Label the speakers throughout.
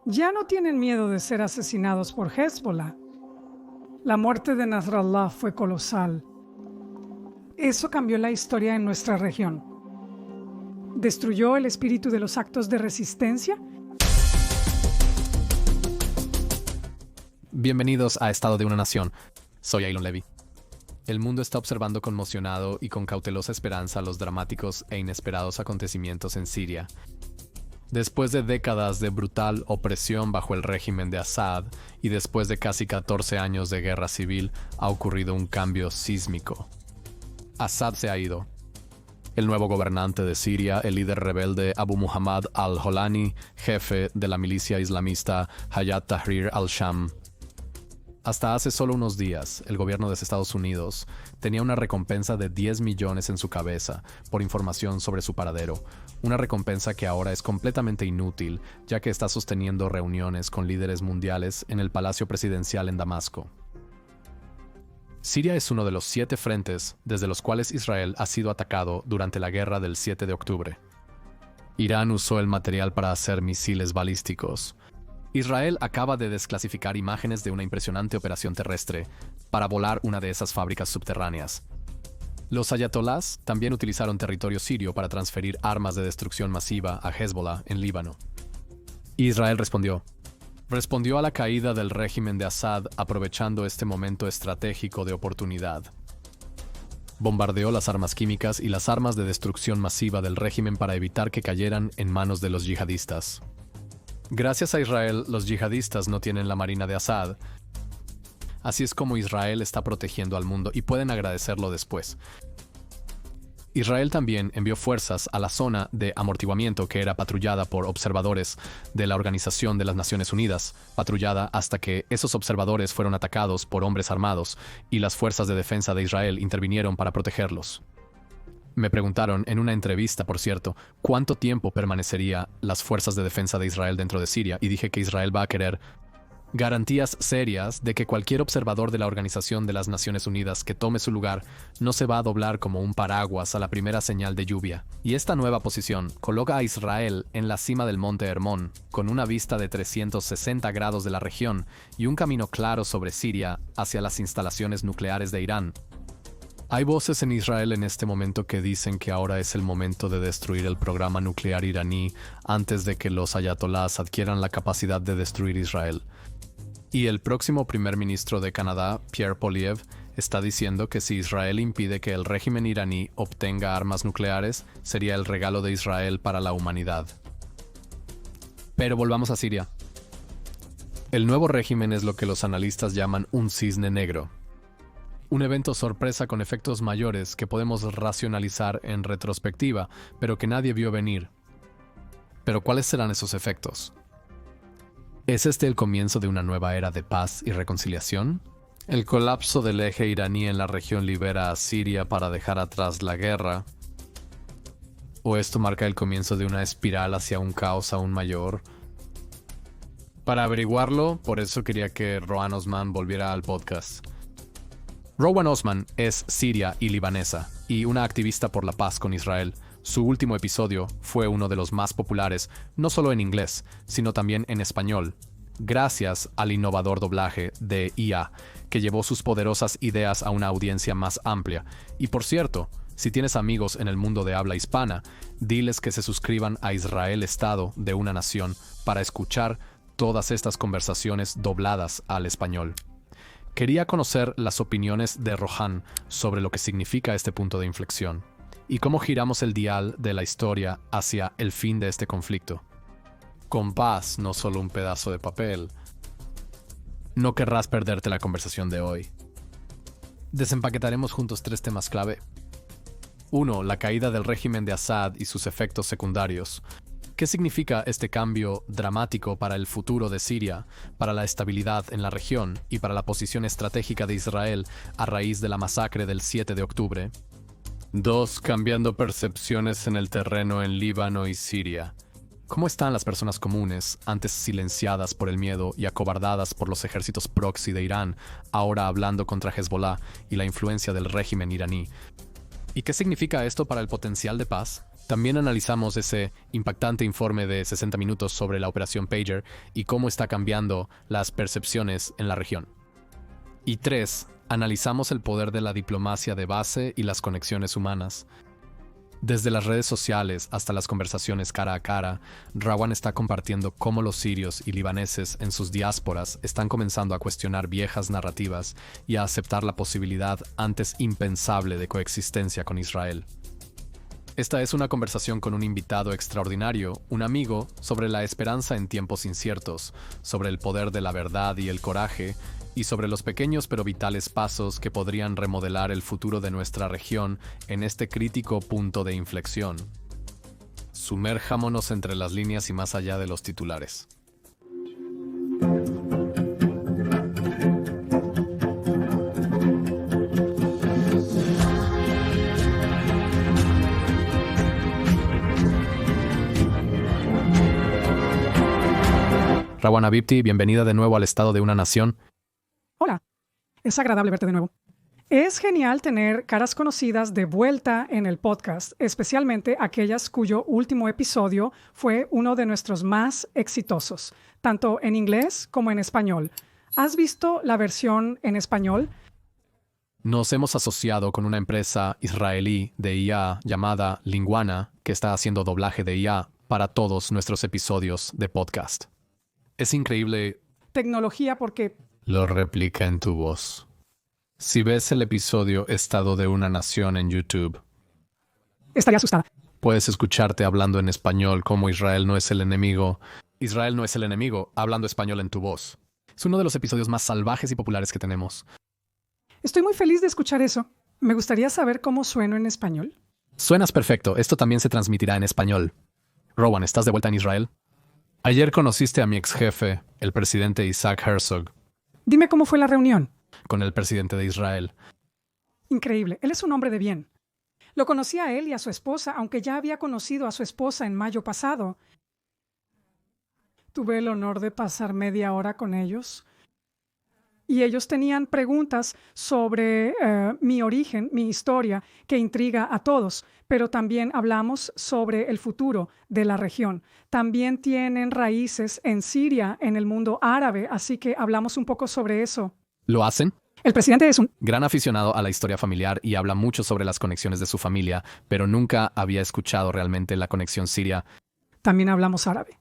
Speaker 1: ya no tienen miedo de ser asesinados por Hezbollah. La muerte de Nasrallah fue colosal. Eso cambió la historia en nuestra región. ¿Destruyó el espíritu de los actos de resistencia?
Speaker 2: Bienvenidos a Estado de una Nación. Soy Aylon Levy. El mundo está observando conmocionado y con cautelosa esperanza los dramáticos e inesperados acontecimientos en Siria. Después de décadas de brutal opresión bajo el régimen de Assad y después de casi 14 años de guerra civil, ha ocurrido un cambio sísmico. Assad se ha ido. El nuevo gobernante de Siria, el líder rebelde Abu Muhammad al-Jolani, jefe de la milicia islamista Hayat Tahrir al-Sham. Hasta hace solo unos días, el gobierno de Estados Unidos tenía una recompensa de 10 millones en su cabeza por información sobre su paradero, una recompensa que ahora es completamente inútil, ya que está sosteniendo reuniones con líderes mundiales en el Palacio Presidencial en Damasco. Siria es uno de los 7 frentes desde los cuales Israel ha sido atacado durante la guerra del 7 de octubre. Irán usó el material para hacer misiles balísticos. Israel acaba de desclasificar imágenes de una impresionante operación terrestre para volar una de esas fábricas subterráneas. Los ayatolás también utilizaron territorio sirio para transferir armas de destrucción masiva a Hezbollah en Líbano. Israel respondió a la caída del régimen de Assad aprovechando este momento estratégico de oportunidad. Bombardeó las armas químicas y las armas de destrucción masiva del régimen para evitar que cayeran en manos de los yihadistas. Gracias a Israel, los yihadistas no tienen la marina de Assad. Así es como Israel está protegiendo al mundo y pueden agradecerlo después. Israel también envió fuerzas a la zona de amortiguamiento que era patrullada por observadores de la Organización de las Naciones Unidas, patrullada hasta que esos observadores fueron atacados por hombres armados y las fuerzas de defensa de Israel intervinieron para protegerlos. Me preguntaron en una entrevista, por cierto, cuánto tiempo permanecería las fuerzas de defensa de Israel dentro de Siria, y dije que Israel va a querer garantías serias de que cualquier observador de la Organización de las Naciones Unidas que tome su lugar no se va a doblar como un paraguas a la primera señal de lluvia. Y esta nueva posición coloca a Israel en la cima del monte Hermón, con una vista de 360 grados de la región y un camino claro sobre Siria hacia las instalaciones nucleares de Irán. Hay voces en Israel en este momento que dicen que ahora es el momento de destruir el programa nuclear iraní antes de que los ayatolás adquieran la capacidad de destruir Israel. Y el próximo primer ministro de Canadá, Pierre Poilievre, está diciendo que si Israel impide que el régimen iraní obtenga armas nucleares, sería el regalo de Israel para la humanidad. Pero volvamos a Siria. El nuevo régimen es lo que los analistas llaman un cisne negro. Un evento sorpresa con efectos mayores que podemos racionalizar en retrospectiva, pero que nadie vio venir. Pero ¿cuáles serán esos efectos? ¿Es este el comienzo de una nueva era de paz y reconciliación? ¿El colapso del eje iraní en la región libera a Siria para dejar atrás la guerra? ¿O esto marca el comienzo de una espiral hacia un caos aún mayor? Para averiguarlo, por eso quería que Rowan Osman volviera al podcast. Rowan Osman es siria y libanesa, y una activista por la paz con Israel. Su último episodio fue uno de los más populares, no solo en inglés, sino también en español, gracias al innovador doblaje de IA, que llevó sus poderosas ideas a una audiencia más amplia. Y por cierto, si tienes amigos en el mundo de habla hispana, diles que se suscriban a Israel Estado de una Nación para escuchar todas estas conversaciones dobladas al español. Quería conocer las opiniones de Rohan sobre lo que significa este punto de inflexión y cómo giramos el dial de la historia hacia el fin de este conflicto. Con paz, no solo un pedazo de papel. No querrás perderte la conversación de hoy. Desempaquetaremos juntos 3 temas clave. 1. La caída del régimen de Assad y sus efectos secundarios. ¿Qué significa este cambio dramático para el futuro de Siria, para la estabilidad en la región y para la posición estratégica de Israel a raíz de la masacre del 7 de octubre? 2. Cambiando percepciones en el terreno en Líbano y Siria. ¿Cómo están las personas comunes, antes silenciadas por el miedo y acobardadas por los ejércitos proxy de Irán, ahora hablando contra Hezbollah y la influencia del régimen iraní? ¿Y qué significa esto para el potencial de paz? También analizamos ese impactante informe de 60 minutos sobre la Operación Pager y cómo está cambiando las percepciones en la región. Y 3. Analizamos el poder de la diplomacia de base y las conexiones humanas. Desde las redes sociales hasta las conversaciones cara a cara, Rawan está compartiendo cómo los sirios y libaneses en sus diásporas están comenzando a cuestionar viejas narrativas y a aceptar la posibilidad antes impensable de coexistencia con Israel. Esta es una conversación con un invitado extraordinario, un amigo, sobre la esperanza en tiempos inciertos, sobre el poder de la verdad y el coraje, y sobre los pequeños pero vitales pasos que podrían remodelar el futuro de nuestra región en este crítico punto de inflexión. Sumerjámonos entre las líneas y más allá de los titulares. Rawan Habibti, bienvenida de nuevo al Estado de una Nación.
Speaker 1: Hola, es agradable verte de nuevo. Es genial tener caras conocidas de vuelta en el podcast, especialmente aquellas cuyo último episodio fue uno de nuestros más exitosos, tanto en inglés como en español. ¿Has visto la versión en español?
Speaker 2: Nos hemos asociado con una empresa israelí de IA llamada Linguana, que está haciendo doblaje de IA para todos nuestros episodios de podcast. Es increíble.
Speaker 1: Tecnología porque
Speaker 2: Lo replica en tu voz. Si ves el episodio Estado de una Nación en YouTube,
Speaker 1: estaría asustada.
Speaker 2: puedes escucharte hablando en español como Israel no es el enemigo. Israel no es el enemigo, hablando español en tu voz. Es uno de los episodios más salvajes y populares que tenemos.
Speaker 1: Estoy muy feliz de escuchar eso. Me gustaría saber cómo sueno en español.
Speaker 2: Suenas perfecto. Esto también se transmitirá en español. Rowan, ¿estás de vuelta en Israel? Ayer conociste a mi ex jefe, el presidente Isaac Herzog,
Speaker 1: Dime cómo fue la reunión.
Speaker 2: con el presidente de Israel.
Speaker 1: Increíble. Él es un hombre de bien. Lo conocí a él y a su esposa, aunque ya había conocido a su esposa en mayo pasado. Tuve el honor de pasar media hora con ellos. Y ellos tenían preguntas sobre mi origen, mi historia, que intriga a todos. Pero también hablamos sobre el futuro de la región. También tienen raíces en Siria, en el mundo árabe, así que hablamos un poco sobre eso.
Speaker 2: ¿Lo hacen?
Speaker 1: El presidente es un
Speaker 2: Gran aficionado a la historia familiar y habla mucho sobre las conexiones de su familia, pero nunca había escuchado realmente la conexión siria.
Speaker 1: También hablamos árabe.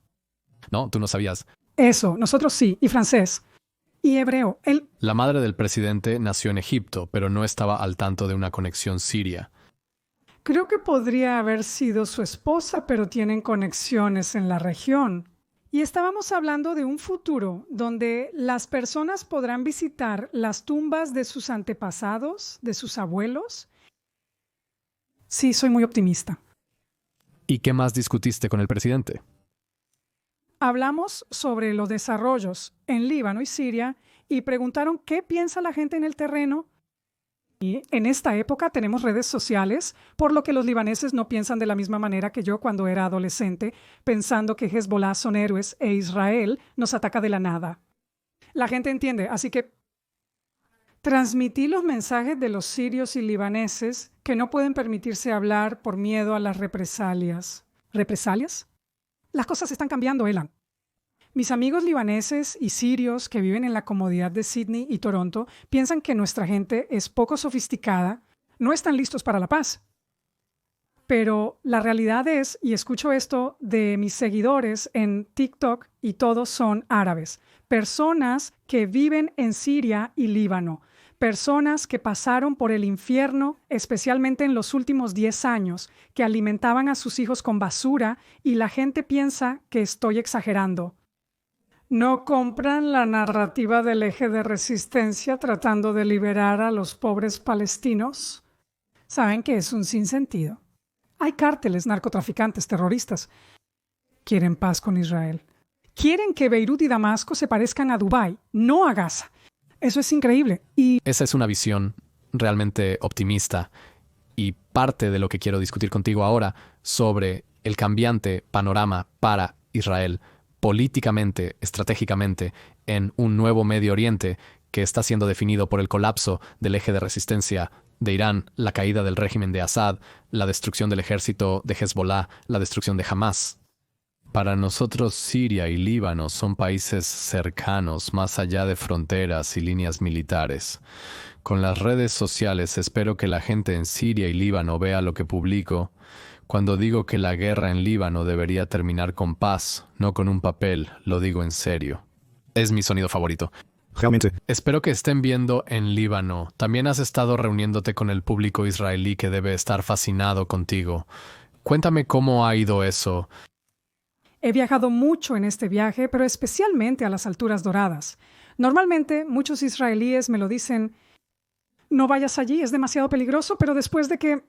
Speaker 2: No, tú no sabías.
Speaker 1: Eso, nosotros sí, y francés. Y hebreo. Él
Speaker 2: La madre del presidente nació en Egipto, pero no estaba al tanto de una conexión siria.
Speaker 1: creo que podría haber sido su esposa, pero tienen conexiones en la región. Y estábamos hablando de un futuro donde las personas podrán visitar las tumbas de sus antepasados, de sus abuelos. Sí, soy muy optimista.
Speaker 2: ¿Y qué más discutiste con el presidente?
Speaker 1: Hablamos sobre los desarrollos en Líbano y Siria y preguntaron qué piensa la gente en el terreno. Y en esta época tenemos redes sociales, por lo que los libaneses no piensan de la misma manera que yo cuando era adolescente, pensando que Hezbollah son héroes e Israel nos ataca de la nada. La gente entiende, así que transmití los mensajes de los sirios y libaneses que no pueden permitirse hablar por miedo a las represalias. ¿Represalias? Las cosas están cambiando, Elan. Mis amigos libaneses y sirios que viven en la comodidad de Sydney y Toronto piensan que nuestra gente es poco sofisticada, no están listos para la paz. Pero la realidad es, y escucho esto de mis seguidores en TikTok, y todos son árabes, personas que viven en Siria y Líbano, personas que pasaron por el infierno, especialmente en los últimos 10 años, que alimentaban a sus hijos con basura y la gente piensa que estoy exagerando. No compran la narrativa del eje de resistencia tratando de liberar a los pobres palestinos. Saben que es un sinsentido. Hay cárteles, narcotraficantes, terroristas. Quieren paz con Israel. Quieren que Beirut y Damasco se parezcan a Dubái, no a Gaza. Eso es increíble. Y
Speaker 2: Esa es una visión realmente optimista y parte de lo que quiero discutir contigo ahora sobre el cambiante panorama para Israel políticamente, estratégicamente, en un nuevo Medio Oriente que está siendo definido por el colapso del eje de resistencia de Irán, la caída del régimen de Assad, la destrucción del ejército de Hezbollah, la destrucción de Hamas. Para nosotros, Siria y Líbano son países cercanos, más allá de fronteras y líneas militares. Con las redes sociales espero que la gente en Siria y Líbano vea lo que publico. Cuando digo que la guerra en Líbano debería terminar con paz, no con un papel, lo digo en serio. Es mi sonido favorito.
Speaker 3: Realmente.
Speaker 2: Espero que estén viendo en Líbano. También has estado reuniéndote con el público israelí que debe estar fascinado contigo. Cuéntame cómo ha ido eso.
Speaker 1: He viajado mucho en este viaje, pero especialmente a las alturas doradas. Normalmente, muchos israelíes me lo dicen, no vayas allí, es demasiado peligroso, pero después de que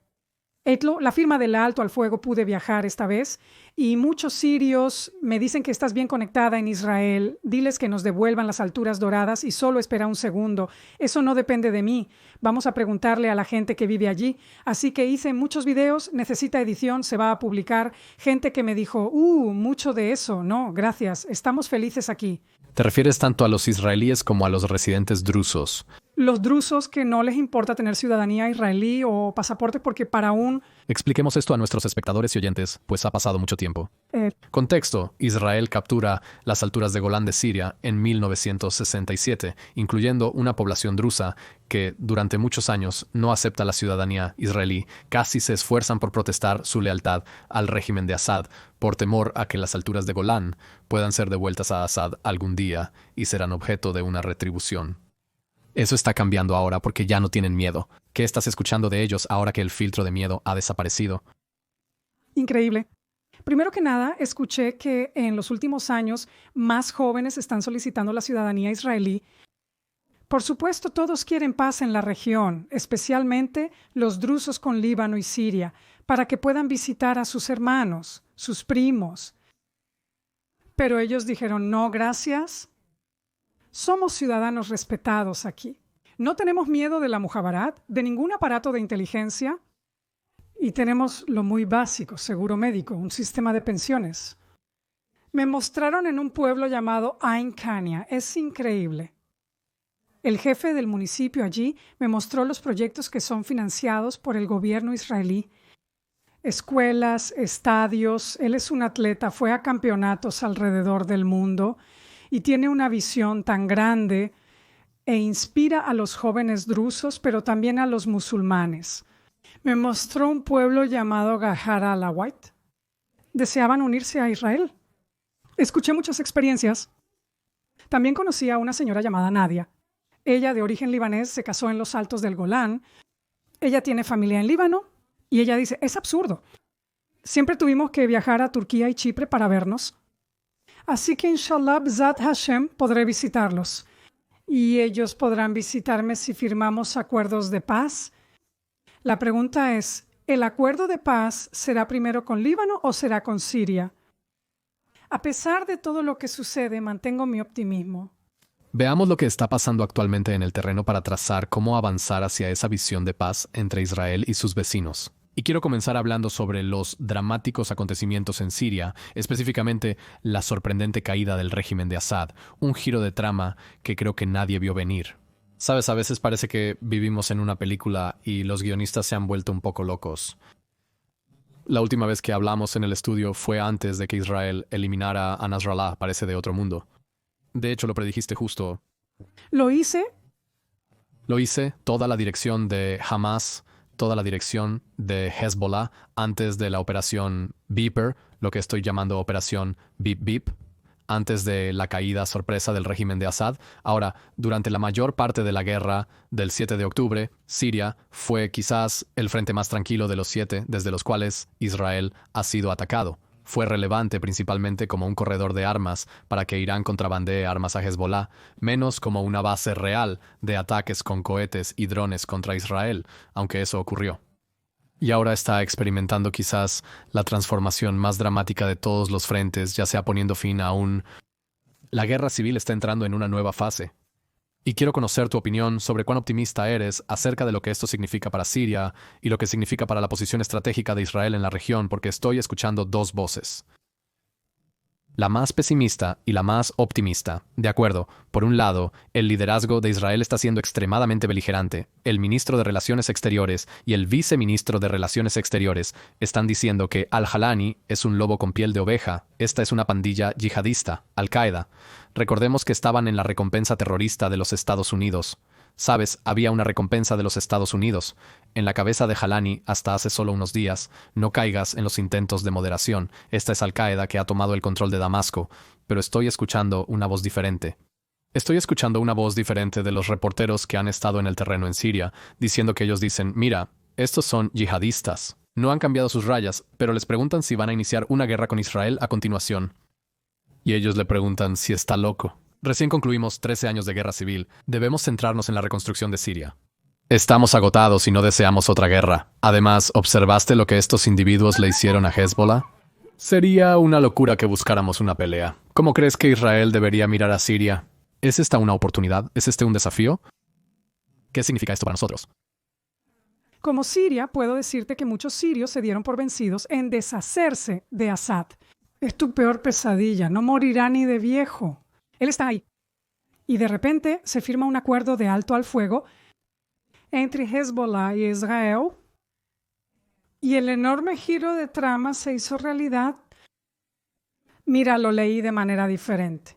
Speaker 1: la firma del alto al fuego pude viajar esta vez y muchos sirios me dicen que estás bien conectada en Israel, diles que nos devuelvan las alturas doradas y solo espera un segundo. Eso no depende de mí. Vamos a preguntarle a la gente que vive allí. Así que hice muchos videos, necesita edición, se va a publicar. Gente que me dijo, mucho de eso. No, gracias, estamos felices aquí.
Speaker 2: ¿Te refieres tanto a los israelíes como a los residentes drusos?
Speaker 1: Los drusos que no les importa tener ciudadanía israelí o pasaporte porque para un...
Speaker 2: Expliquemos esto a nuestros espectadores y oyentes, pues ha pasado mucho tiempo. Contexto: Israel captura las alturas de Golán de Siria en 1967, incluyendo una población drusa que durante muchos años no acepta la ciudadanía israelí. Casi se esfuerzan por protestar su lealtad al régimen de Assad, por temor a que las alturas de Golán puedan ser devueltas a Assad algún día y serán objeto de una retribución. Eso está cambiando ahora porque ya no tienen miedo. ¿Qué estás escuchando de ellos ahora que el filtro de miedo ha desaparecido?
Speaker 1: Increíble. Primero que nada, escuché que en los últimos años más jóvenes están solicitando la ciudadanía israelí. Por supuesto, todos quieren paz en la región, especialmente los drusos con Líbano y Siria, para que puedan visitar a sus hermanos, sus primos. Pero ellos dijeron, no, gracias. Somos ciudadanos respetados aquí. No tenemos miedo de la mujabarat, de ningún aparato de inteligencia y tenemos lo muy básico, seguro médico, un sistema de pensiones. Me mostraron en un pueblo llamado Ain Kania. Es increíble. El jefe del municipio allí me mostró los proyectos que son financiados por el gobierno israelí. Escuelas, estadios. Él es un atleta, fue a campeonatos alrededor del mundo y tiene una visión tan grande e inspira a los jóvenes drusos, pero también a los musulmanes. Me mostró un pueblo llamado Gahar al-Await. Deseaban unirse a Israel. Escuché muchas experiencias. También conocí a una señora llamada Nadia. Ella, de origen libanés, se casó en los altos del Golán. Ella tiene familia en Líbano y ella dice, es absurdo. Siempre tuvimos que viajar a Turquía y Chipre para vernos. Así que, inshallah, B'zat Hashem, podré visitarlos. Y ellos podrán visitarme si firmamos acuerdos de paz. La pregunta es, ¿el acuerdo de paz será primero con Líbano o será con Siria? A pesar de todo lo que sucede, mantengo mi optimismo.
Speaker 2: Veamos lo que está pasando actualmente en el terreno para trazar cómo avanzar hacia esa visión de paz entre Israel y sus vecinos. Y quiero comenzar hablando sobre los dramáticos acontecimientos en Siria, específicamente la sorprendente caída del régimen de Assad, un giro de trama que creo que nadie vio venir. Sabes, a veces parece que vivimos en una película y los guionistas se han vuelto un poco locos. La última vez que hablamos en el estudio fue antes de que Israel eliminara a Nasrallah, parece de otro mundo. De hecho, lo predijiste justo.
Speaker 1: ¿Lo hice?
Speaker 2: Lo hice, toda la dirección de Hamas, toda la dirección de Hezbollah antes de la operación Beeper, lo que estoy llamando operación Beep Beep, antes de la caída sorpresa del régimen de Assad. Ahora, durante la mayor parte de la guerra del 7 de octubre, Siria fue quizás el frente más tranquilo de los 7 desde los cuales Israel ha sido atacado. Fue relevante principalmente como un corredor de armas para que Irán contrabandee armas a Hezbollah, menos como una base real de ataques con cohetes y drones contra Israel, aunque eso ocurrió. Y ahora está experimentando quizás la transformación más dramática de todos los frentes, ya sea poniendo fin a La guerra civil está entrando en una nueva fase. Y quiero conocer tu opinión sobre cuán optimista eres acerca de lo que esto significa para Siria y lo que significa para la posición estratégica de Israel en la región, porque estoy escuchando dos voces. la más pesimista y la más optimista. De acuerdo, por un lado, el liderazgo de Israel está siendo extremadamente beligerante. El ministro de Relaciones Exteriores y el viceministro de Relaciones Exteriores están diciendo que Al-Jalani es un lobo con piel de oveja. Esta es una pandilla yihadista, Al-Qaeda. Recordemos que estaban en la recompensa terrorista de los Estados Unidos. Sabes, había una recompensa de los Estados Unidos. En la cabeza de Jalani hasta hace solo unos días. No caigas en los intentos de moderación. Esta es Al-Qaeda que ha tomado el control de Damasco. Pero estoy escuchando una voz diferente. Estoy escuchando una voz diferente de los reporteros que han estado en el terreno en Siria, diciendo que ellos dicen, mira, estos son yihadistas. No han cambiado sus rayas, pero les preguntan si van a iniciar una guerra con Israel a continuación. Y ellos le preguntan si está loco. Recién concluimos 13 años de guerra civil. Debemos centrarnos en la reconstrucción de Siria. Estamos agotados y no deseamos otra guerra. Además, ¿observaste lo que estos individuos le hicieron a Hezbollah? Sería una locura que buscáramos una pelea. ¿Cómo crees que Israel debería mirar a Siria? ¿Es esta una oportunidad? ¿Es este un desafío? ¿Qué significa esto para nosotros?
Speaker 1: Como Siria, puedo decirte que muchos sirios se dieron por vencidos en deshacerse de Assad. Es tu peor pesadilla, no morirá ni de viejo. Él está ahí. Y de repente se firma un acuerdo de alto al fuego entre Hezbollah y Israel. Y el enorme giro de trama se hizo realidad. Mira, lo leí de manera diferente.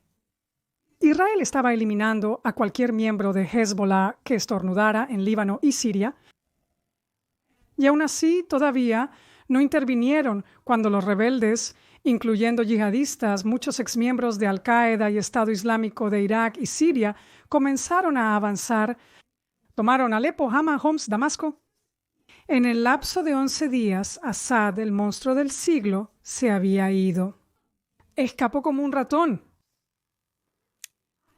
Speaker 1: Israel estaba eliminando a cualquier miembro de Hezbollah que estornudara en Líbano y Siria. Y aún así, todavía no intervinieron cuando los rebeldes, incluyendo yihadistas, muchos exmiembros de Al-Qaeda y Estado Islámico de Irak y Siria, comenzaron a avanzar. Tomaron Alepo, Hama, Homs, Damasco. En el lapso de 11 días, Assad, el monstruo del siglo, se había ido. Escapó como un ratón.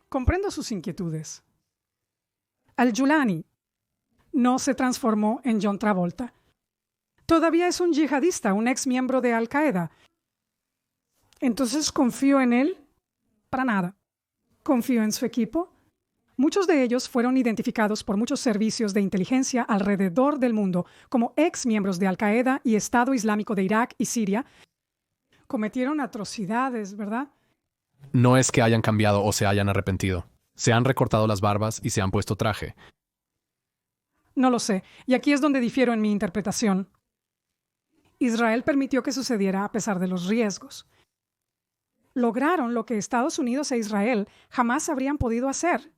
Speaker 1: Comprendo sus inquietudes. Al-Julani no se transformó en John Travolta. Todavía es un yihadista, un ex miembro de Al-Qaeda. Entonces, ¿confío en él? Para nada. ¿Confío en su equipo? Muchos de ellos fueron identificados por muchos servicios de inteligencia alrededor del mundo como ex miembros de Al-Qaeda y Estado Islámico de Irak y Siria. Cometieron atrocidades, ¿verdad?
Speaker 2: No es que hayan cambiado o se hayan arrepentido. Se han recortado las barbas y se han puesto traje.
Speaker 1: No lo sé, y aquí es donde difiero en mi interpretación. Israel permitió que sucediera a pesar de los riesgos. Lograron lo que Estados Unidos e Israel jamás habrían podido hacer.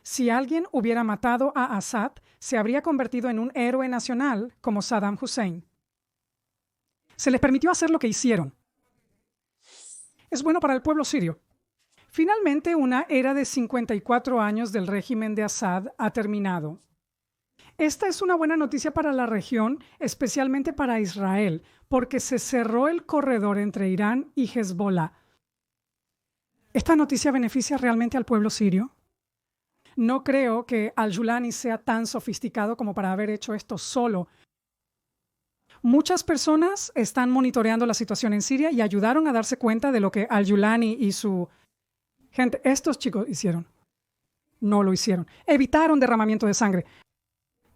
Speaker 1: Si alguien hubiera matado a Assad, se habría convertido en un héroe nacional como Saddam Hussein. Se les permitió hacer lo que hicieron. Es bueno para el pueblo sirio. Finalmente, una era de 54 años del régimen de Assad ha terminado. Esta es una buena noticia para la región, especialmente para Israel, porque se cerró el corredor entre Irán y Hezbollah. ¿Esta noticia beneficia realmente al pueblo sirio? No creo que Al-Julani sea tan sofisticado como para haber hecho esto solo. Muchas personas están monitoreando la situación en Siria y ayudaron a darse cuenta de lo que Al-Julani y su gente, estos chicos hicieron. No lo hicieron. Evitaron derramamiento de sangre.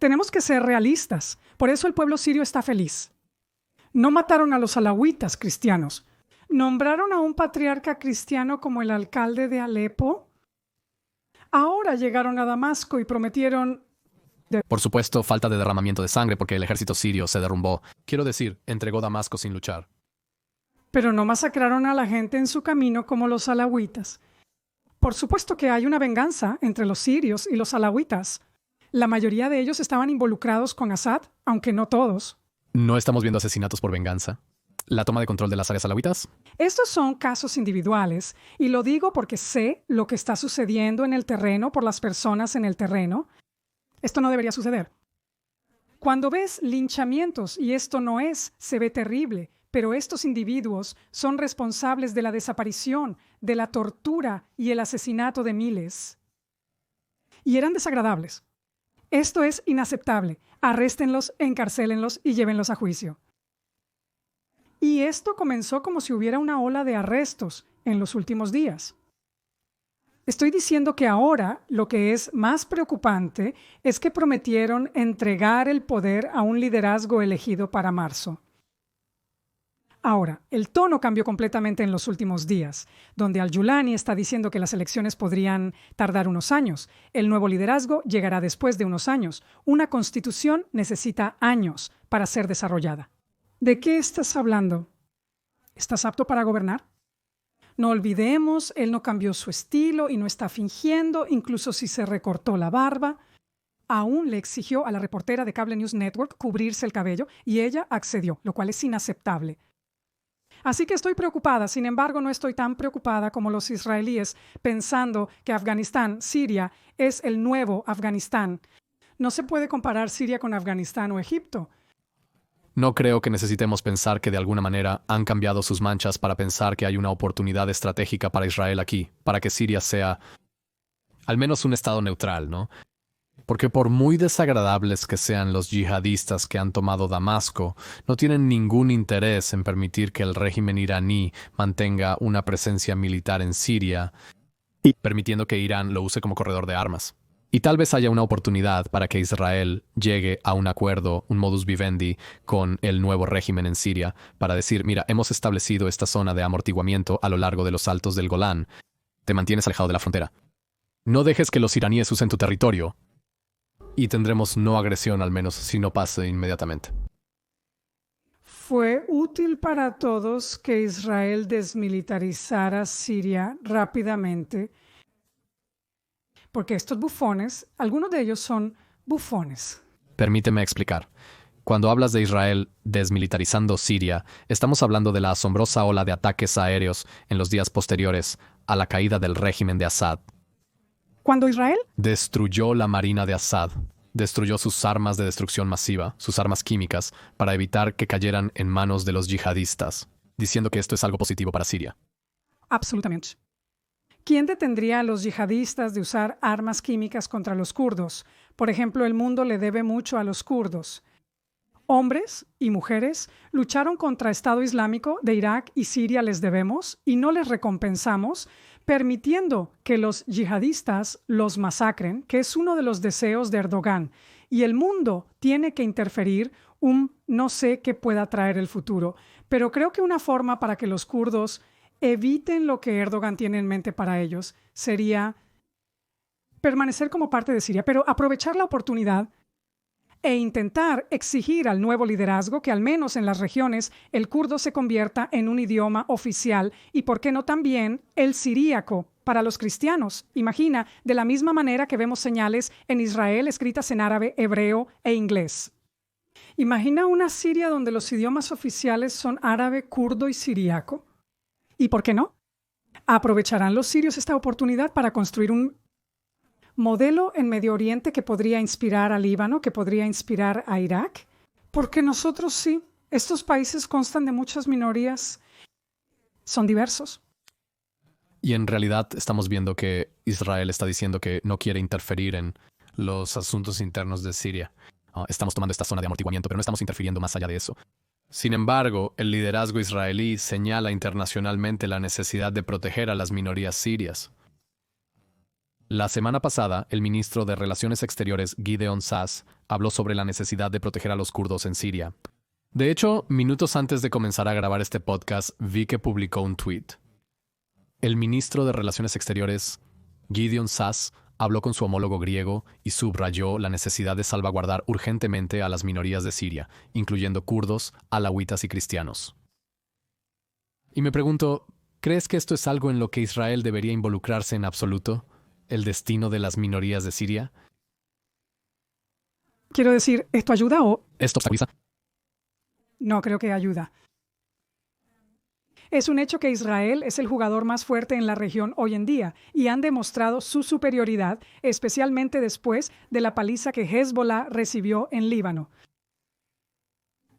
Speaker 1: Tenemos que ser realistas. Por eso el pueblo sirio está feliz. No mataron a los alawitas cristianos. Nombraron a un patriarca cristiano como el alcalde de Alepo. Ahora llegaron a Damasco y prometieron...
Speaker 2: Por supuesto, falta de derramamiento de sangre porque el ejército sirio se derrumbó. Quiero decir, entregó Damasco sin luchar.
Speaker 1: Pero no masacraron a la gente en su camino como los alawitas. Por supuesto que hay una venganza entre los sirios y los alawitas. La mayoría de ellos estaban involucrados con Assad, aunque no todos.
Speaker 2: ¿No estamos viendo asesinatos por venganza? ¿La toma de control de las áreas alawitas?
Speaker 1: Estos son casos individuales, y lo digo porque sé lo que está sucediendo en el terreno por las personas en el terreno. Esto no debería suceder. Cuando ves linchamientos, y esto no es, se ve terrible, pero estos individuos son responsables de la desaparición, de la tortura y el asesinato de miles. Y eran desagradables. Esto es inaceptable. Arréstenlos, encarcélenlos y llévenlos a juicio. Y esto comenzó como si hubiera una ola de arrestos en los últimos días. Estoy diciendo que ahora lo que es más preocupante es que prometieron entregar el poder a un liderazgo elegido para marzo. Ahora, el tono cambió completamente en los últimos días, donde Al-Julani está diciendo que las elecciones podrían tardar unos años. El nuevo liderazgo llegará después de unos años. Una constitución necesita años para ser desarrollada. ¿De qué estás hablando? ¿Estás apto para gobernar? No olvidemos, él no cambió su estilo y no está fingiendo, incluso si se recortó la barba. Aún le exigió a la reportera de Cable News Network cubrirse el cabello y ella accedió, lo cual es inaceptable. Así que estoy preocupada, sin embargo no estoy tan preocupada como los israelíes pensando que Afganistán, Siria, es el nuevo Afganistán. No se puede comparar Siria con Afganistán o Egipto.
Speaker 2: No creo que necesitemos pensar que de alguna manera han cambiado sus manchas para pensar que hay una oportunidad estratégica para Israel aquí, para que Siria sea al menos un estado neutral, ¿no? Porque por muy desagradables que sean los yihadistas que han tomado Damasco, no tienen ningún interés en permitir que el régimen iraní mantenga una presencia militar en Siria, permitiendo que Irán lo use como corredor de armas. Y tal vez haya una oportunidad para que Israel llegue a un acuerdo, un modus vivendi, con el nuevo régimen en Siria, para decir, mira, hemos establecido esta zona de amortiguamiento a lo largo de los altos del Golán. Te mantienes alejado de la frontera. No dejes que los iraníes usen tu territorio. Y tendremos no agresión, al menos, si no pasa inmediatamente.
Speaker 1: Fue útil para todos que Israel desmilitarizara Siria rápidamente, porque estos bufones, algunos de ellos son bufones.
Speaker 2: Permíteme explicar. Cuando hablas de Israel desmilitarizando Siria, estamos hablando de la asombrosa ola de ataques aéreos en los días posteriores a la caída del régimen de Assad.
Speaker 1: Cuando Israel
Speaker 2: destruyó la marina de Assad, destruyó sus armas de destrucción masiva, sus armas químicas, para evitar que cayeran en manos de los yihadistas, diciendo que esto es algo positivo para Siria.
Speaker 1: Absolutamente. ¿Quién detendría a los yihadistas de usar armas químicas contra los kurdos? Por ejemplo, el mundo le debe mucho a los kurdos. Hombres y mujeres lucharon contra Estado Islámico de Irak y Siria, les debemos y no les recompensamos, permitiendo que los yihadistas los masacren, que es uno de los deseos de Erdogan. Y el mundo tiene que interferir, no sé qué pueda traer el futuro, pero creo que una forma para que los kurdos eviten lo que Erdogan tiene en mente para ellos sería permanecer como parte de Siria, pero aprovechar la oportunidad e intentar exigir al nuevo liderazgo que al menos en las regiones el kurdo se convierta en un idioma oficial y, ¿por qué no también el siríaco para los cristianos? Imagina, de la misma manera que vemos señales en Israel escritas en árabe, hebreo e inglés. Imagina una Siria donde los idiomas oficiales son árabe, kurdo y siríaco. ¿Y por qué no? ¿Aprovecharán los sirios esta oportunidad para construir un modelo en Medio Oriente que podría inspirar a Líbano, que podría inspirar a Irak? Porque nosotros sí. Estos países constan de muchas minorías. Son diversos.
Speaker 2: Y en realidad estamos viendo que Israel está diciendo que no quiere interferir en los asuntos internos de Siria. Estamos tomando esta zona de amortiguamiento, pero no estamos interfiriendo más allá de eso. Sin embargo, el liderazgo israelí señala internacionalmente la necesidad de proteger a las minorías sirias. La semana pasada, el ministro de Relaciones Exteriores, Gideon Sass, habló sobre la necesidad de proteger a los kurdos en Siria. De hecho, minutos antes de comenzar a grabar este podcast, vi que publicó un tweet. El ministro de Relaciones Exteriores, Gideon Sass, habló con su homólogo griego y subrayó la necesidad de salvaguardar urgentemente a las minorías de Siria, incluyendo kurdos, alawitas y cristianos. Y me pregunto, ¿crees que esto es algo en lo que Israel debería involucrarse en absoluto? ¿El destino de las minorías de Siria?
Speaker 1: Quiero decir, ¿esto ayuda o...?
Speaker 2: ¿Esto obstaculiza?
Speaker 1: No creo que ayuda. Es un hecho que Israel es el jugador más fuerte en la región hoy en día y han demostrado su superioridad, especialmente después de la paliza que Hezbollah recibió en Líbano.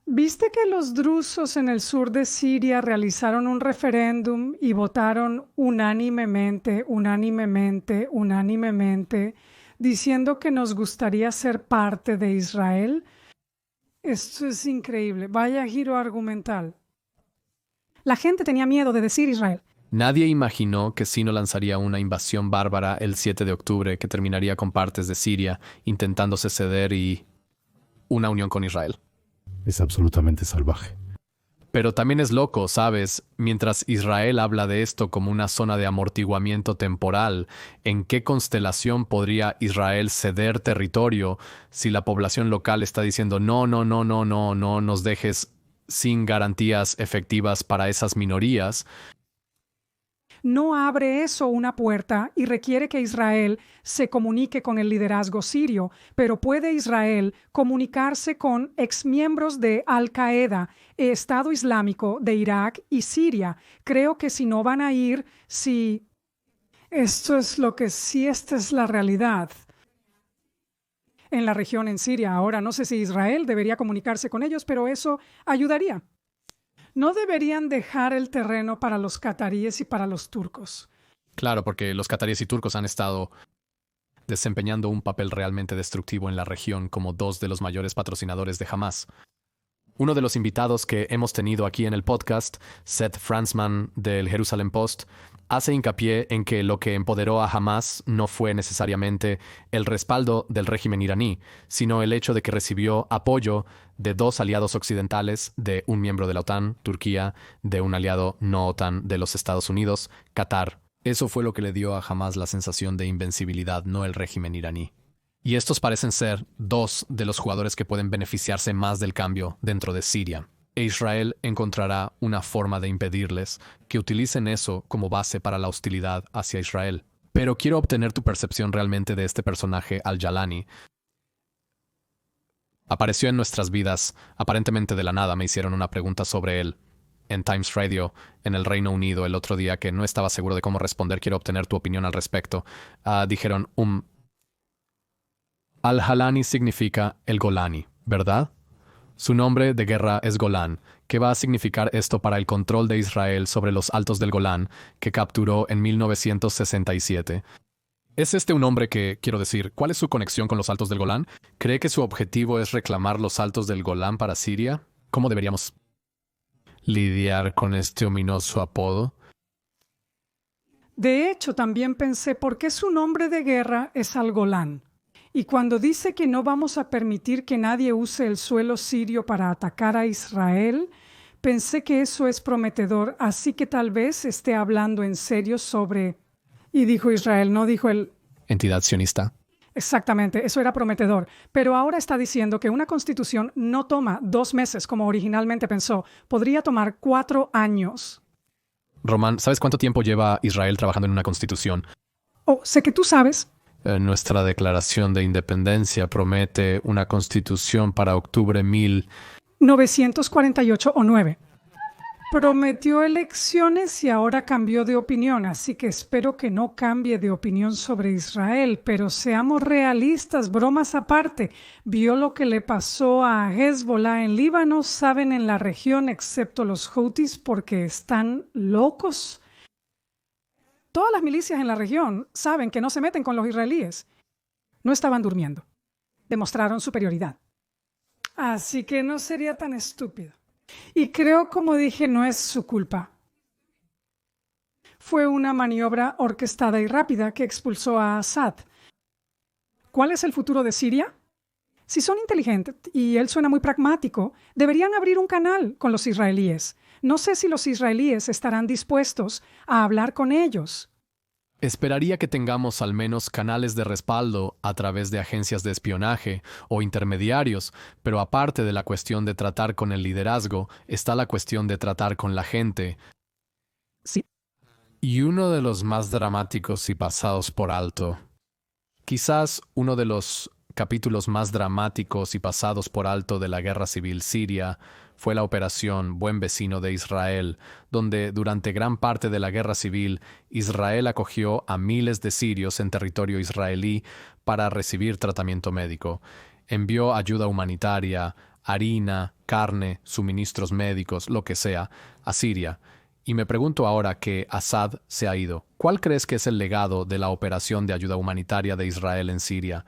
Speaker 1: ¿Viste que los drusos en el sur de Siria realizaron un referéndum y votaron unánimemente, diciendo que nos gustaría ser parte de Israel? Esto es increíble. Vaya giro argumental. La gente tenía miedo de decir Israel.
Speaker 2: Nadie imaginó que Sino lanzaría una invasión bárbara el 7 de octubre que terminaría con partes de Siria intentándose ceder y una unión con Israel.
Speaker 3: Es absolutamente salvaje.
Speaker 2: Pero también es loco, ¿sabes? Mientras Israel habla de esto como una zona de amortiguamiento temporal, ¿en qué constelación podría Israel ceder territorio si la población local está diciendo no, no, no, no, no, no nos dejes sin garantías efectivas para esas minorías?
Speaker 1: ¿No abre eso una puerta y requiere que Israel se comunique con el liderazgo sirio? Pero ¿puede Israel comunicarse con exmiembros de Al-Qaeda, Estado Islámico de Irak y Siria? Creo que si no van a ir, si... Esto es lo que sí, esta es la realidad en la región en Siria. Ahora no sé si Israel debería comunicarse con ellos, pero eso ayudaría. No deberían dejar el terreno para los cataríes y para los turcos.
Speaker 2: Claro, porque los cataríes y turcos han estado desempeñando un papel realmente destructivo en la región como dos de los mayores patrocinadores de Hamás. Uno de los invitados que hemos tenido aquí en el podcast, Seth Franzman del Jerusalem Post, hace hincapié en que lo que empoderó a Hamás no fue necesariamente el respaldo del régimen iraní, sino el hecho de que recibió apoyo de dos aliados occidentales, de un miembro de la OTAN, Turquía, de un aliado no OTAN de los Estados Unidos, Qatar. Eso fue lo que le dio a Hamás la sensación de invencibilidad, no el régimen iraní. Y estos parecen ser dos de los jugadores que pueden beneficiarse más del cambio dentro de Siria. E Israel encontrará una forma de impedirles que utilicen eso como base para la hostilidad hacia Israel. Pero quiero obtener tu percepción realmente de este personaje Al-Jalani. Apareció en nuestras vidas, aparentemente de la nada me hicieron una pregunta sobre él. En Times Radio, en el Reino Unido, el otro día que no estaba seguro de cómo responder, quiero obtener tu opinión al respecto. Dijeron, Al-Jalani significa el Golani, ¿verdad? Su nombre de guerra es Golán. ¿Qué va a significar esto para el control de Israel sobre los altos del Golán, que capturó en 1967? ¿Es este un hombre que, quiero decir, cuál es su conexión con los altos del Golán? ¿Cree que su objetivo es reclamar los altos del Golán para Siria? ¿Cómo deberíamos lidiar con este ominoso apodo?
Speaker 1: De hecho, también pensé, ¿por qué su nombre de guerra es Al-Golán? Y cuando dice que no vamos a permitir que nadie use el suelo sirio para atacar a Israel, pensé que eso es prometedor, así que tal vez esté hablando en serio sobre... Y dijo Israel, no dijo el...
Speaker 2: Entidad sionista.
Speaker 1: Exactamente, eso era prometedor. Pero ahora está diciendo que una constitución no toma 2 meses como originalmente pensó, podría tomar 4 años.
Speaker 2: Román, ¿sabes cuánto tiempo lleva Israel trabajando en una constitución?
Speaker 1: Oh, sé que tú sabes.
Speaker 2: Nuestra declaración de independencia promete una constitución para octubre
Speaker 1: 1948 o 9. Prometió elecciones y ahora cambió de opinión, así que espero que no cambie de opinión sobre Israel, pero seamos realistas, bromas aparte. Vio lo que le pasó a Hezbollah en Líbano, saben en la región, excepto los Houthis, porque están locos. Todas las milicias en la región saben que no se meten con los israelíes. No estaban durmiendo. Demostraron superioridad. Así que no sería tan estúpido. Y creo, como dije, no es su culpa. Fue una maniobra orquestada y rápida que expulsó a Assad. ¿Cuál es el futuro de Siria? Si son inteligentes, y él suena muy pragmático, deberían abrir un canal con los israelíes. No sé si los israelíes estarán dispuestos a hablar con ellos.
Speaker 2: Esperaría que tengamos al menos canales de respaldo a través de agencias de espionaje o intermediarios, pero aparte de la cuestión de tratar con el liderazgo, está la cuestión de tratar con la gente.
Speaker 1: Sí.
Speaker 2: Y uno de los más dramáticos y pasados por alto. Quizás uno de los capítulos más dramáticos y pasados por alto de la guerra civil siria fue la operación Buen Vecino de Israel, donde durante gran parte de la guerra civil Israel acogió a miles de sirios en territorio israelí para recibir tratamiento médico. Envió ayuda humanitaria, harina, carne, suministros médicos, lo que sea, a Siria. Y me pregunto ahora que Assad se ha ido, ¿cuál crees que es el legado de la operación de ayuda humanitaria de Israel en Siria?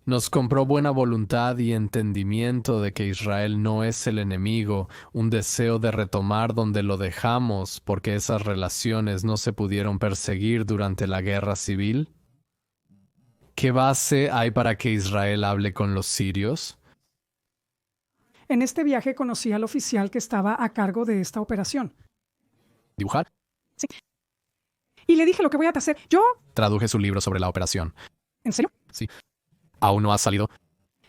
Speaker 2: Nos compró buena voluntad y entendimiento de que Israel no es el enemigo, un deseo de retomar donde lo dejamos porque esas relaciones no se pudieron perseguir durante la guerra civil. ¿Qué base hay para que Israel hable con los sirios?
Speaker 1: En este viaje conocí al oficial que estaba a cargo de esta operación.
Speaker 2: ¿Dibujar?
Speaker 1: Sí. Y le dije lo que voy a hacer. Yo...
Speaker 2: Traduje su libro sobre la operación.
Speaker 1: ¿En serio?
Speaker 2: Sí. ¿Aún no ha salido?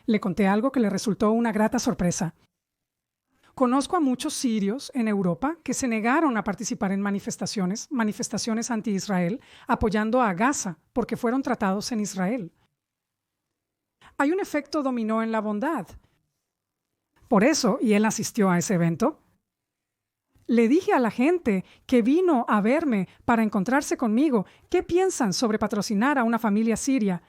Speaker 1: Le conté algo que le resultó una grata sorpresa. Conozco a muchos sirios en Europa que se negaron a participar en manifestaciones anti-Israel, apoyando a Gaza porque fueron tratados en Israel. Hay un efecto dominó en la bondad. Por eso, y él asistió a ese evento, le dije a la gente que vino a verme para encontrarse conmigo, ¿qué piensan sobre patrocinar a una familia siria?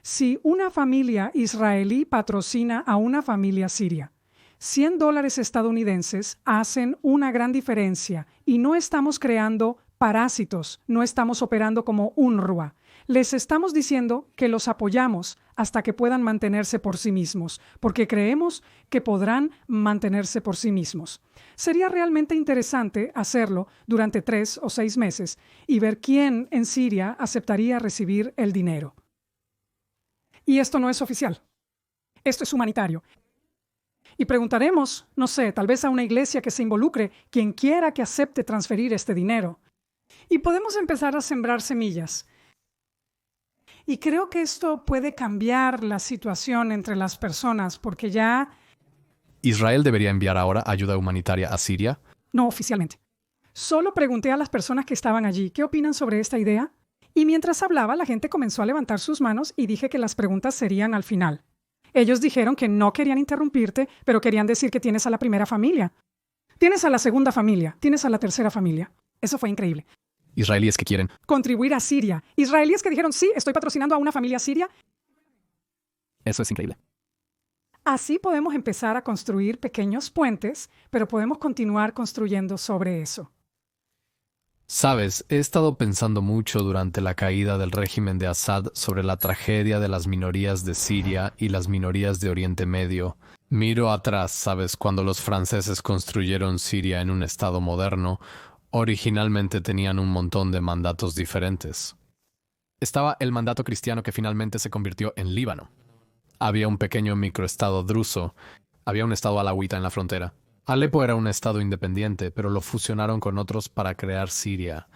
Speaker 1: Si una familia israelí patrocina a una familia siria, $100 estadounidenses hacen una gran diferencia y no estamos creando parásitos, no estamos operando como UNRWA. Les estamos diciendo que los apoyamos hasta que puedan mantenerse por sí mismos, porque creemos que podrán mantenerse por sí mismos. Sería realmente interesante hacerlo durante 3 o 6 meses y ver quién en Siria aceptaría recibir el dinero. Y esto no es oficial. Esto es humanitario. Y preguntaremos, no sé, tal vez a una iglesia que se involucre, quien quiera que acepte transferir este dinero. Y podemos empezar a sembrar semillas. Y creo que esto puede cambiar la situación entre las personas, porque ya...
Speaker 2: ¿Israel debería enviar ahora ayuda humanitaria a Siria?
Speaker 1: No oficialmente. Solo pregunté a las personas que estaban allí, ¿qué opinan sobre esta idea? Y mientras hablaba, la gente comenzó a levantar sus manos y dije que las preguntas serían al final. Ellos dijeron que no querían interrumpirte, pero querían decir que tienes a la primera familia. Tienes a la segunda familia. Tienes a la tercera familia. Eso fue increíble.
Speaker 2: Israelíes que quieren
Speaker 1: contribuir a Siria. Israelíes que dijeron, sí, estoy patrocinando a una familia siria.
Speaker 2: Eso es increíble.
Speaker 1: Así podemos empezar a construir pequeños puentes, pero podemos continuar construyendo sobre eso.
Speaker 2: Sabes, he estado pensando mucho durante la caída del régimen de Assad sobre la tragedia de las minorías de Siria y las minorías de Oriente Medio. Miro atrás, sabes, cuando los franceses construyeron Siria en un estado moderno, originalmente tenían un montón de mandatos diferentes. Estaba el mandato cristiano que finalmente se convirtió en Líbano. Había un pequeño microestado druso. Había un estado alawita en la frontera. Alepo era un estado independiente, pero lo fusionaron con otros para crear Siria.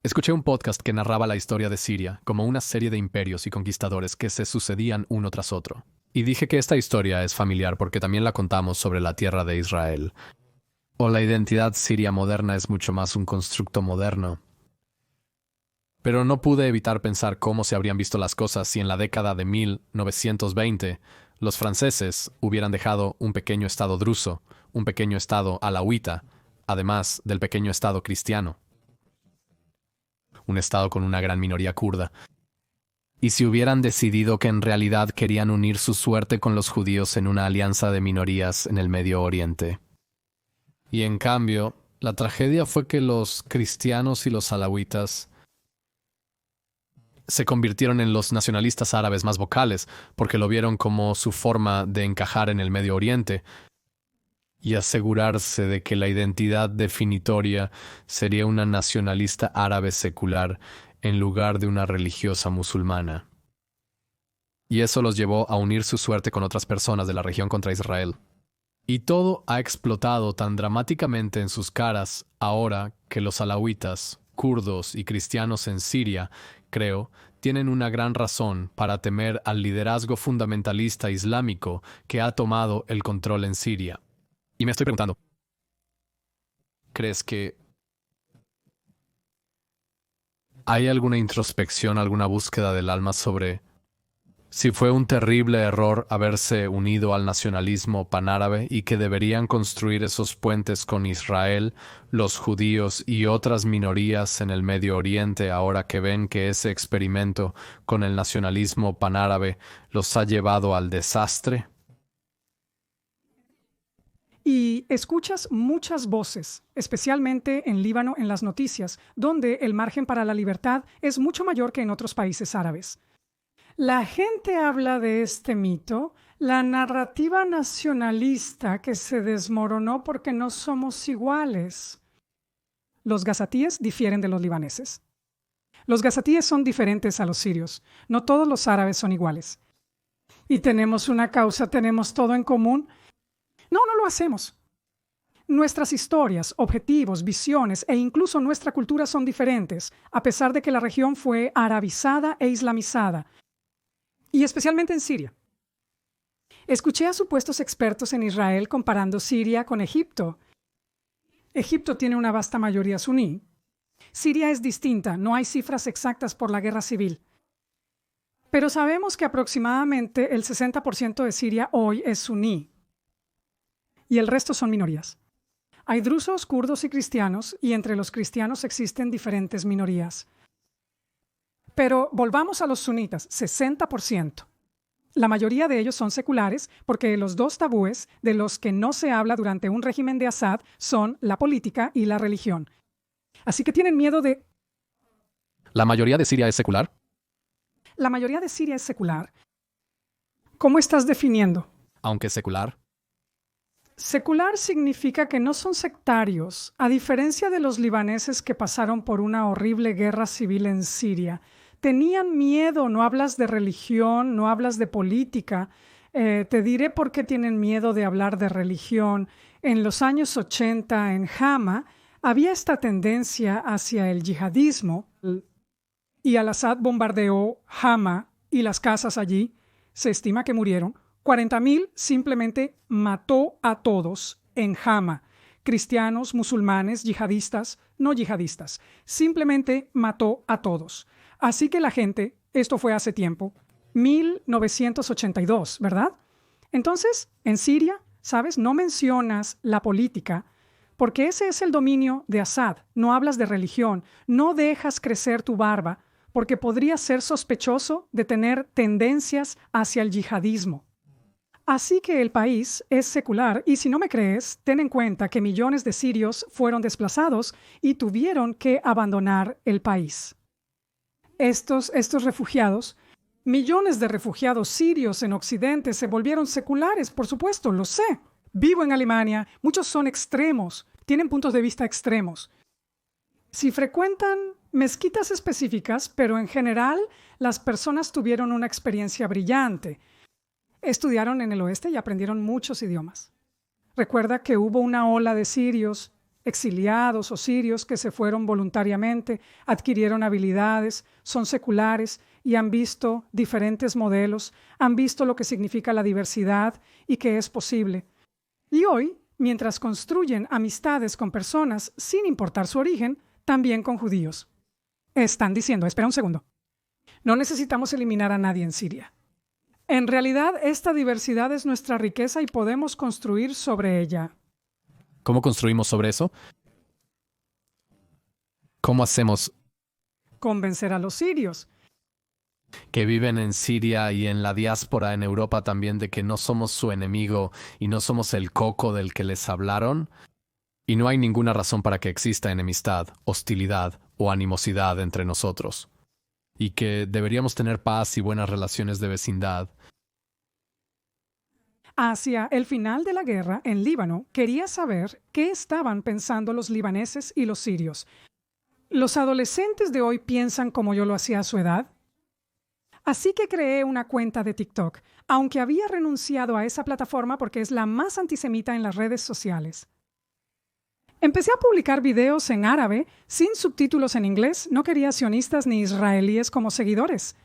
Speaker 2: Escuché un podcast que narraba la historia de Siria como una serie de imperios y conquistadores que se sucedían uno tras otro. Y dije que esta historia es familiar porque también la contamos sobre la tierra de Israel. O la identidad siria moderna es mucho más un constructo moderno. Pero no pude evitar pensar cómo se habrían visto las cosas si en la década de 1920 los franceses hubieran dejado un pequeño estado druso, un pequeño estado alawita, además del pequeño estado cristiano. Un estado con una gran minoría kurda. Y si hubieran decidido que en realidad querían unir su suerte con los judíos en una alianza de minorías en el Medio Oriente. Y en cambio, la tragedia fue que los cristianos y los alawitas se convirtieron en los nacionalistas árabes más vocales, porque lo vieron como su forma de encajar en el Medio Oriente y asegurarse de que la identidad definitoria sería una nacionalista árabe secular en lugar de una religiosa musulmana. Y eso los llevó a unir su suerte con otras personas de la región contra Israel. Y todo ha explotado tan dramáticamente en sus caras ahora que los alawitas, kurdos y cristianos en Siria, creo, tienen una gran razón para temer al liderazgo fundamentalista islámico que ha tomado el control en Siria. Y me estoy preguntando, ¿crees que hay alguna introspección, alguna búsqueda del alma sobre si fue un terrible error haberse unido al nacionalismo panárabe y que deberían construir esos puentes con Israel, los judíos y otras minorías en el Medio Oriente ahora que ven que ese experimento con el nacionalismo panárabe los ha llevado al desastre?
Speaker 1: Y escuchas muchas voces, especialmente en Líbano en las noticias, donde el margen para la libertad es mucho mayor que en otros países árabes. La gente habla de este mito, la narrativa nacionalista que se desmoronó porque no somos iguales. Los gazatíes difieren de los libaneses. Los gazatíes son diferentes a los sirios. No todos los árabes son iguales. Y tenemos una causa, tenemos todo en común. No, no lo hacemos. Nuestras historias, objetivos, visiones e incluso nuestra cultura son diferentes, a pesar de que la región fue arabizada e islamizada, y especialmente en Siria. Escuché a supuestos expertos en Israel comparando Siria con Egipto. Egipto tiene una vasta mayoría suní. Siria es distinta, no hay cifras exactas por la guerra civil. Pero sabemos que aproximadamente el 60% de Siria hoy es suní, y el resto son minorías. Hay drusos, kurdos y cristianos, y entre los cristianos existen diferentes minorías. Pero volvamos a los sunitas, 60%. La mayoría de ellos son seculares porque los dos tabúes de los que no se habla durante un régimen de Assad son la política y la religión. Así que tienen miedo de...
Speaker 2: ¿La mayoría de Siria es secular?
Speaker 1: La mayoría de Siria es secular. ¿Cómo estás definiendo?
Speaker 2: Aunque secular.
Speaker 1: Secular significa que no son sectarios, a diferencia de los libaneses que pasaron por una horrible guerra civil en Siria. Tenían miedo, no hablas de religión, no hablas de política. Te diré por qué tienen miedo de hablar de religión. En los años 80 en Hama había esta tendencia hacia el yihadismo y al-Assad bombardeó Hama y las casas allí. Se estima que murieron 40.000, simplemente mató a todos en Hama, cristianos, musulmanes, yihadistas, no yihadistas, simplemente mató a todos. Así que la gente, esto fue hace tiempo, 1982, ¿verdad? Entonces, en Siria, ¿sabes? No mencionas la política porque ese es el dominio de Assad. No hablas de religión, no dejas crecer tu barba porque podría ser sospechoso de tener tendencias hacia el yihadismo. Así que el país es secular y si no me crees, ten en cuenta que millones de sirios fueron desplazados y tuvieron que abandonar el país. Estos refugiados, millones de refugiados sirios en Occidente se volvieron seculares, por supuesto, lo sé. Vivo en Alemania, muchos son extremos, tienen puntos de vista extremos. Si frecuentan mezquitas específicas, pero en general las personas tuvieron una experiencia brillante. Estudiaron en el oeste y aprendieron muchos idiomas. Recuerda que hubo una ola de sirios, exiliados o sirios que se fueron voluntariamente, adquirieron habilidades, son seculares y han visto diferentes modelos, han visto lo que significa la diversidad y que es posible. Y hoy, mientras construyen amistades con personas sin importar su origen, también con judíos. Están diciendo, espera un segundo, no necesitamos eliminar a nadie en Siria. En realidad, esta diversidad es nuestra riqueza y podemos construir sobre ella.
Speaker 2: ¿Cómo construimos sobre eso? ¿Cómo hacemos?
Speaker 1: Convencer a los sirios.
Speaker 2: Que viven en Siria y en la diáspora en Europa también de que no somos su enemigo y no somos el coco del que les hablaron. Y no hay ninguna razón para que exista enemistad, hostilidad o animosidad entre nosotros. Y que deberíamos tener paz y buenas relaciones de vecindad.
Speaker 1: Hacia el final de la guerra en Líbano, quería saber qué estaban pensando los libaneses y los sirios. ¿Los adolescentes de hoy piensan como yo lo hacía a su edad? Así que creé una cuenta de TikTok, aunque había renunciado a esa plataforma porque es la más antisemita en las redes sociales. Empecé a publicar videos en árabe, sin subtítulos en inglés. No quería sionistas ni israelíes como seguidores.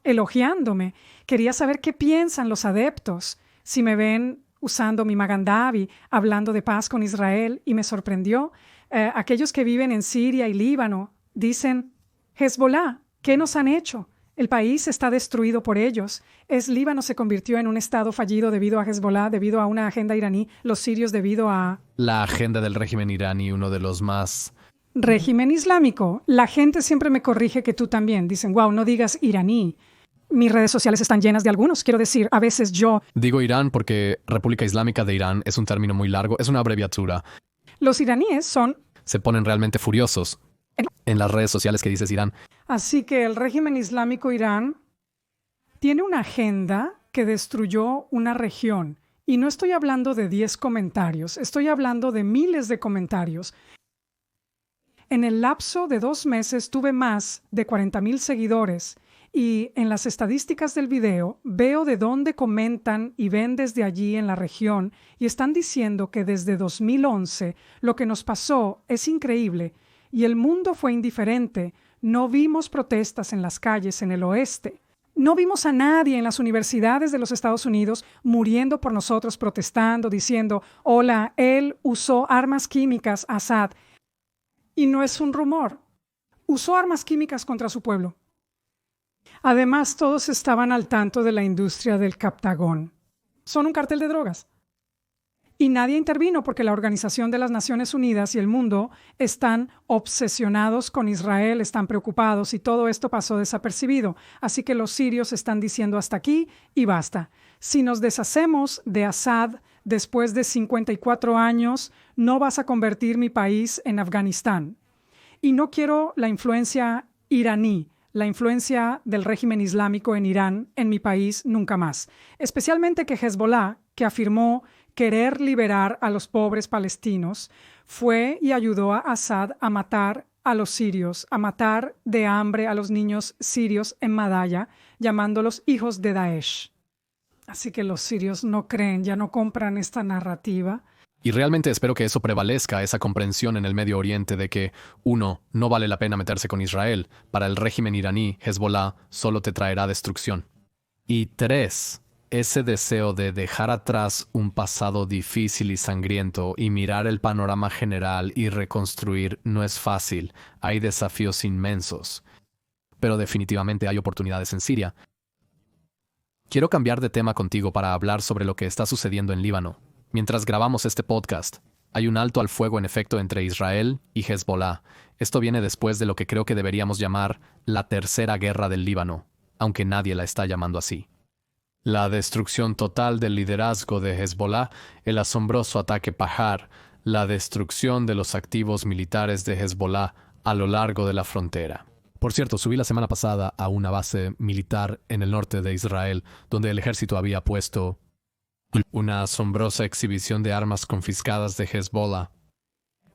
Speaker 1: Elogiándome. Quería saber qué piensan los adeptos. Si me ven usando mi Magandavi, hablando de paz con Israel, y me sorprendió. Aquellos que viven en Siria y Líbano dicen, Hezbollah, ¿qué nos han hecho? El país está destruido por ellos. Líbano se convirtió en un estado fallido debido a Hezbollah, debido a una agenda iraní, los sirios debido a...
Speaker 2: La agenda del régimen iraní, uno de los más...
Speaker 1: Régimen islámico. La gente siempre me corrige que tú también. Dicen, wow, no digas iraní. Mis redes sociales están llenas de algunos. Quiero decir, a veces yo...
Speaker 2: Digo Irán porque República Islámica de Irán es un término muy largo, es una abreviatura.
Speaker 1: Los iraníes son...
Speaker 2: Se ponen realmente furiosos en las redes sociales que dices Irán.
Speaker 1: Así que el régimen islámico Irán tiene una agenda que destruyó una región. Y no estoy hablando de 10 comentarios, estoy hablando de miles de comentarios. En el lapso de 2 meses tuve más de 40.000 seguidores Y en las estadísticas del video veo de dónde comentan y ven desde allí en la región y están diciendo que desde 2011 lo que nos pasó es increíble y el mundo fue indiferente. No vimos protestas en las calles en el oeste. No vimos a nadie en las universidades de los Estados Unidos muriendo por nosotros, protestando, diciendo, hola, él usó armas químicas, Assad. Y no es un rumor. Usó armas químicas contra su pueblo. Además, todos estaban al tanto de la industria del Captagón. Son un cartel de drogas. Y nadie intervino porque la Organización de las Naciones Unidas y el mundo están obsesionados con Israel, están preocupados y todo esto pasó desapercibido. Así que los sirios están diciendo hasta aquí y basta. Si nos deshacemos de Assad después de 54 años, no vas a convertir mi país en Afganistán. Y no quiero la influencia iraní, la influencia del régimen islámico en Irán en mi país nunca más. Especialmente que Hezbollah, que afirmó querer liberar a los pobres palestinos, fue y ayudó a Assad a matar a los sirios, a matar de hambre a los niños sirios en Madaya, llamándolos hijos de Daesh. Así que los sirios no creen, ya no compran esta narrativa.
Speaker 2: Y realmente espero que eso prevalezca, esa comprensión en el Medio Oriente de que, 1, no vale la pena meterse con Israel. Para el régimen iraní, Hezbollah solo te traerá destrucción. Y 3, ese deseo de dejar atrás un pasado difícil y sangriento y mirar el panorama general y reconstruir no es fácil. Hay desafíos inmensos. Pero definitivamente hay oportunidades en Siria. Quiero cambiar de tema contigo para hablar sobre lo que está sucediendo en Líbano. Mientras grabamos este podcast, hay un alto al fuego en efecto entre Israel y Hezbollah. Esto viene después de lo que creo que deberíamos llamar la tercera guerra del Líbano, aunque nadie la está llamando así. La destrucción total del liderazgo de Hezbollah, el asombroso ataque Pahar, la destrucción de los activos militares de Hezbollah a lo largo de la frontera. Por cierto, subí la semana pasada a una base militar en el norte de Israel, donde el ejército había puesto una asombrosa exhibición de armas confiscadas de Hezbollah.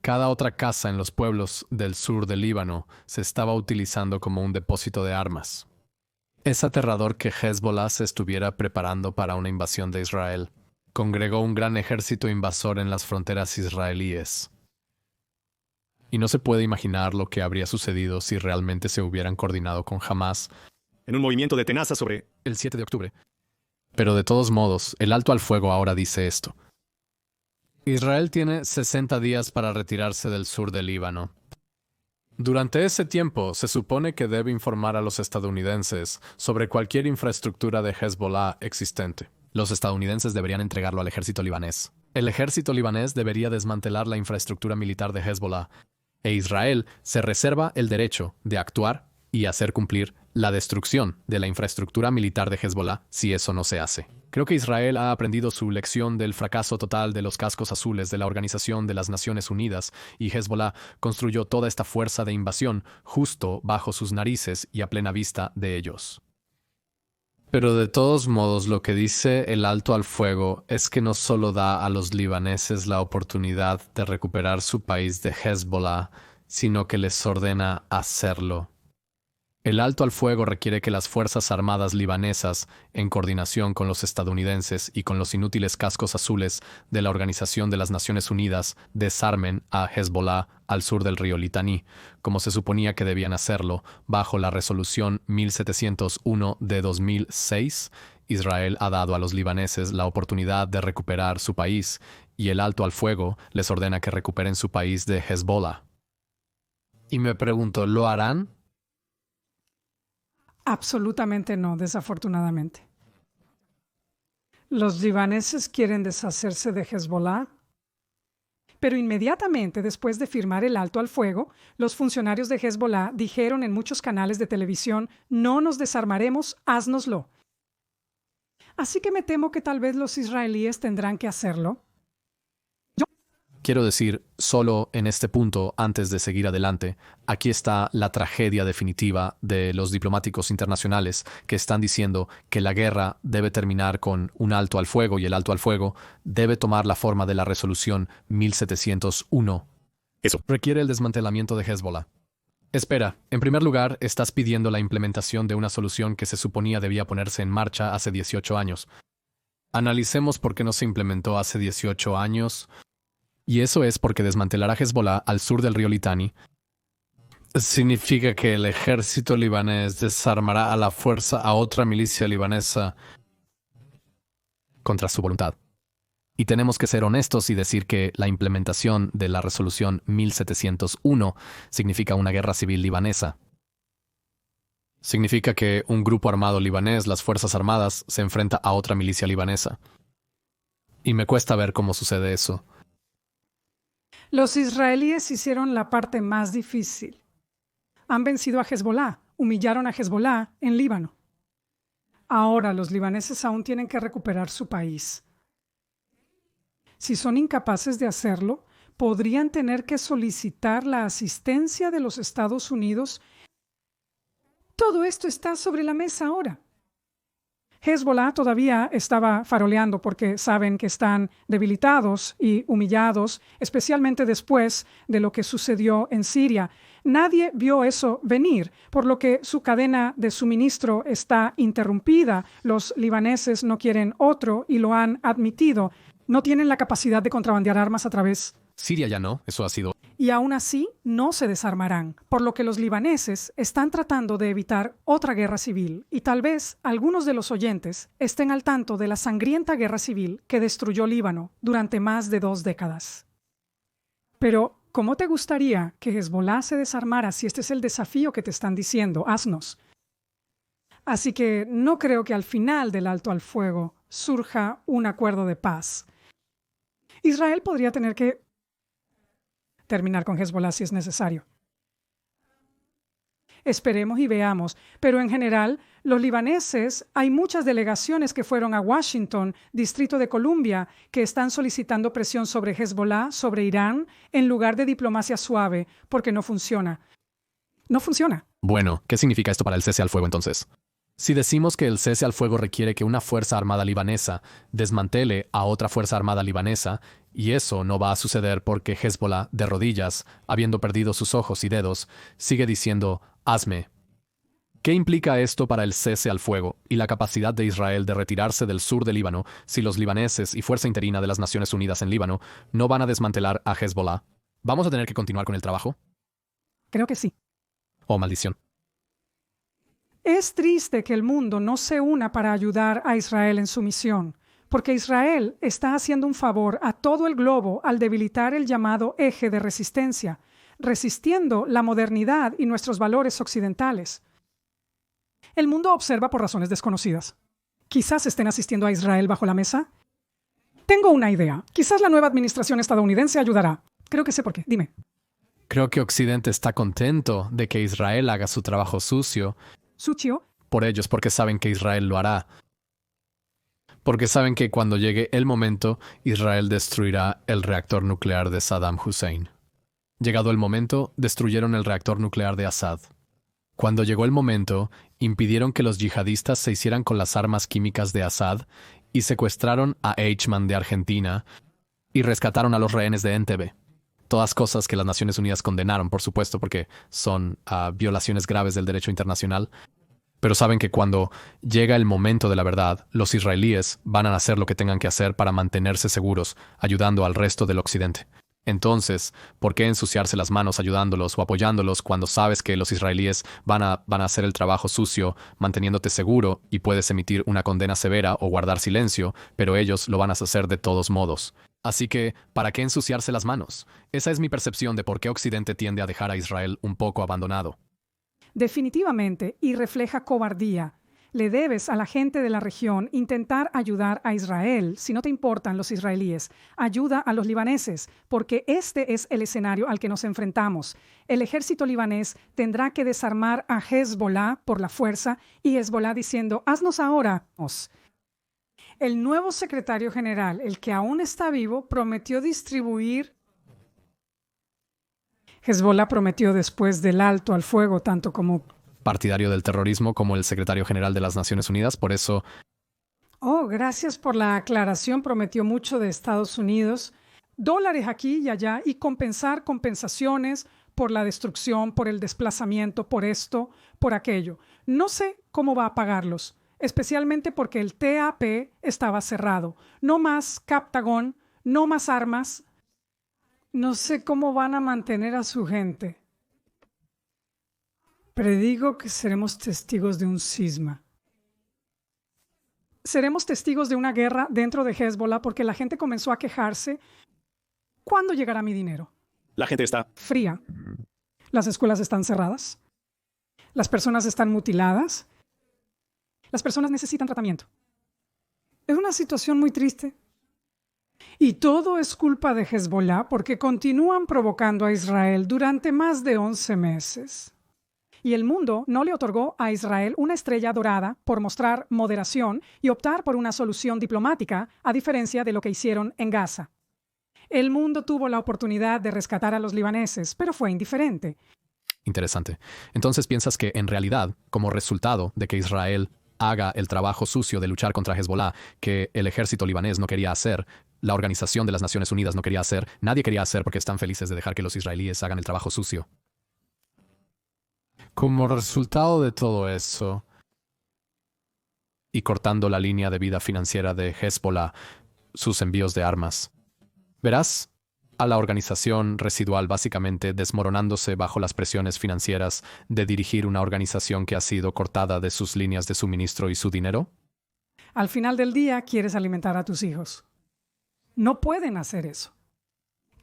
Speaker 2: Cada otra casa en los pueblos del sur del Líbano se estaba utilizando como un depósito de armas. Es aterrador que Hezbollah se estuviera preparando para una invasión de Israel. Congregó un gran ejército invasor en las fronteras israelíes. Y no se puede imaginar lo que habría sucedido si realmente se hubieran coordinado con Hamas
Speaker 3: en un movimiento de tenaza sobre
Speaker 2: el 7 de octubre. Pero de todos modos, el alto al fuego ahora dice esto. Israel tiene 60 días para retirarse del sur del Líbano. Durante ese tiempo, se supone que debe informar a los estadounidenses sobre cualquier infraestructura de Hezbollah existente. Los estadounidenses deberían entregarlo al ejército libanés. El ejército libanés debería desmantelar la infraestructura militar de Hezbollah, e Israel se reserva el derecho de actuar y hacer cumplir la destrucción de la infraestructura militar de Hezbollah si eso no se hace. Creo que Israel ha aprendido su lección del fracaso total de los cascos azules de la Organización de las Naciones Unidas y Hezbollah construyó toda esta fuerza de invasión justo bajo sus narices y a plena vista de ellos. Pero de todos modos, lo que dice el alto al fuego es que no solo da a los libaneses la oportunidad de recuperar su país de Hezbollah, sino que les ordena hacerlo. El alto al fuego requiere que las Fuerzas Armadas libanesas, en coordinación con los estadounidenses y con los inútiles cascos azules de la Organización de las Naciones Unidas, desarmen a Hezbollah al sur del río Litani, como se suponía que debían hacerlo bajo la Resolución 1701 de 2006. Israel ha dado a los libaneses la oportunidad de recuperar su país, y el alto al fuego les ordena que recuperen su país de Hezbollah. Y me pregunto, ¿lo harán?
Speaker 1: Absolutamente no, desafortunadamente. Los libaneses quieren deshacerse de Hezbollah, pero inmediatamente después de firmar el alto al fuego, los funcionarios de Hezbollah dijeron en muchos canales de televisión, no nos desarmaremos, háznoslo. Así que me temo que tal vez los israelíes tendrán que hacerlo.
Speaker 2: Quiero decir, solo en este punto, antes de seguir adelante, aquí está la tragedia definitiva de los diplomáticos internacionales que están diciendo que la guerra debe terminar con un alto al fuego y el alto al fuego debe tomar la forma de la resolución 1701.
Speaker 3: Eso
Speaker 2: requiere el desmantelamiento de Hezbollah. Espera, en primer lugar, estás pidiendo la implementación de una solución que se suponía debía ponerse en marcha hace 18 años. Analicemos por qué no se implementó hace 18 años. Y eso es porque desmantelar a Hezbollah al sur del río Litani significa que el ejército libanés desarmará a la fuerza a otra milicia libanesa contra su voluntad. Y tenemos que ser honestos y decir que la implementación de la resolución 1701 significa una guerra civil libanesa. Significa que un grupo armado libanés, las Fuerzas Armadas, se enfrenta a otra milicia libanesa. Y me cuesta ver cómo sucede eso.
Speaker 1: Los israelíes hicieron la parte más difícil. Han vencido a Hezbollah, humillaron a Hezbollah en Líbano. Ahora los libaneses aún tienen que recuperar su país. Si son incapaces de hacerlo, podrían tener que solicitar la asistencia de los Estados Unidos. Todo esto está sobre la mesa ahora. Hezbollah todavía estaba faroleando porque saben que están debilitados y humillados, especialmente después de lo que sucedió en Siria. Nadie vio eso venir, por lo que su cadena de suministro está interrumpida. Los libaneses no quieren otro y lo han admitido. No tienen la capacidad de contrabandear armas a través.
Speaker 2: Siria ya no, eso ha sido.
Speaker 1: Y aún así no se desarmarán, por lo que los libaneses están tratando de evitar otra guerra civil y tal vez algunos de los oyentes estén al tanto de la sangrienta guerra civil que destruyó Líbano durante más de 2 décadas. Pero, ¿cómo te gustaría que Hezbollah se desarmara si este es el desafío que te están diciendo? Haznos. Así que no creo que al final del alto al fuego surja un acuerdo de paz. Israel podría tener que terminar con Hezbollah si es necesario. Esperemos y veamos, pero en general, los libaneses, hay muchas delegaciones que fueron a Washington, Distrito de Columbia, que están solicitando presión sobre Hezbollah, sobre Irán, en lugar de diplomacia suave, porque no funciona. No funciona.
Speaker 2: Bueno, ¿qué significa esto para el cese al fuego entonces? Si decimos que el cese al fuego requiere que una fuerza armada libanesa desmantele a otra fuerza armada libanesa, y eso no va a suceder porque Hezbollah, de rodillas, habiendo perdido sus ojos y dedos, sigue diciendo, hazme. ¿Qué implica esto para el cese al fuego y la capacidad de Israel de retirarse del sur de Líbano si los libaneses y Fuerza Interina de las Naciones Unidas en Líbano no van a desmantelar a Hezbollah? ¿Vamos a tener que continuar con el trabajo?
Speaker 1: Creo que sí.
Speaker 2: Oh, maldición.
Speaker 1: Es triste que el mundo no se una para ayudar a Israel en su misión, porque Israel está haciendo un favor a todo el globo al debilitar el llamado eje de resistencia, resistiendo la modernidad y nuestros valores occidentales. El mundo observa por razones desconocidas. Quizás estén asistiendo a Israel bajo la mesa. Tengo una idea. Quizás la nueva administración estadounidense ayudará. Creo que sé por qué. Dime.
Speaker 2: Creo que Occidente está contento de que Israel haga su trabajo sucio.
Speaker 1: ¿Sucio?
Speaker 2: Por ellos, porque saben que Israel lo hará. Porque saben que cuando llegue el momento, Israel destruirá el reactor nuclear de Saddam Hussein. Llegado el momento, destruyeron el reactor nuclear de Assad. Cuando llegó el momento, impidieron que los yihadistas se hicieran con las armas químicas de Assad y secuestraron a Eichmann de Argentina y rescataron a los rehenes de Entebbe. Todas cosas que las Naciones Unidas condenaron, por supuesto, porque son violaciones graves del derecho internacional. Pero saben que cuando llega el momento de la verdad, los israelíes van a hacer lo que tengan que hacer para mantenerse seguros, ayudando al resto del Occidente. Entonces, ¿por qué ensuciarse las manos ayudándolos o apoyándolos cuando sabes que los israelíes van a hacer el trabajo sucio, manteniéndote seguro y puedes emitir una condena severa o guardar silencio, pero ellos lo van a hacer de todos modos? Así que, ¿para qué ensuciarse las manos? Esa es mi percepción de por qué Occidente tiende a dejar a Israel un poco abandonado.
Speaker 1: Definitivamente, y refleja cobardía. Le debes a la gente de la región intentar ayudar a Israel. Si no te importan los israelíes, ayuda a los libaneses, porque este es el escenario al que nos enfrentamos. El ejército libanés tendrá que desarmar a Hezbollah por la fuerza y Hezbollah diciendo, haznos ahora. El nuevo secretario general, el que aún está vivo, prometió distribuir. Hezbollah prometió después del alto al fuego, tanto como
Speaker 2: Partidario del terrorismo como el secretario general de las Naciones Unidas, por eso...
Speaker 1: Oh, gracias por la aclaración. Prometió mucho de Estados Unidos. Dólares aquí y allá y compensaciones por la destrucción, por el desplazamiento, por esto, por aquello. No sé cómo va a pagarlos, especialmente porque el TAP estaba cerrado. No más Captagón, no más armas. No sé cómo van a mantener a su gente. Predigo que seremos testigos de un cisma. Seremos testigos de una guerra dentro de Hezbollah porque la gente comenzó a quejarse. ¿Cuándo llegará mi dinero?
Speaker 3: La gente está...
Speaker 1: Fría. Las escuelas están cerradas. Las personas están mutiladas. Las personas necesitan tratamiento. Es una situación muy triste. Y todo es culpa de Hezbollah porque continúan provocando a Israel durante más de 11 meses. Y el mundo no le otorgó a Israel una estrella dorada por mostrar moderación y optar por una solución diplomática, a diferencia de lo que hicieron en Gaza. El mundo tuvo la oportunidad de rescatar a los libaneses, pero fue indiferente.
Speaker 2: Interesante. Entonces piensas que en realidad, como resultado de que Israel haga el trabajo sucio de luchar contra Hezbollah, que el ejército libanés no quería hacer, la Organización de las Naciones Unidas no quería hacer, nadie quería hacer porque están felices de dejar que los israelíes hagan el trabajo sucio. Como resultado de todo eso, y cortando la línea de vida financiera de Hezbollah, sus envíos de armas, verás a la organización residual básicamente desmoronándose bajo las presiones financieras de dirigir una organización que ha sido cortada de sus líneas de suministro y su dinero.
Speaker 1: Al final del día, quieres alimentar a tus hijos. No pueden hacer eso.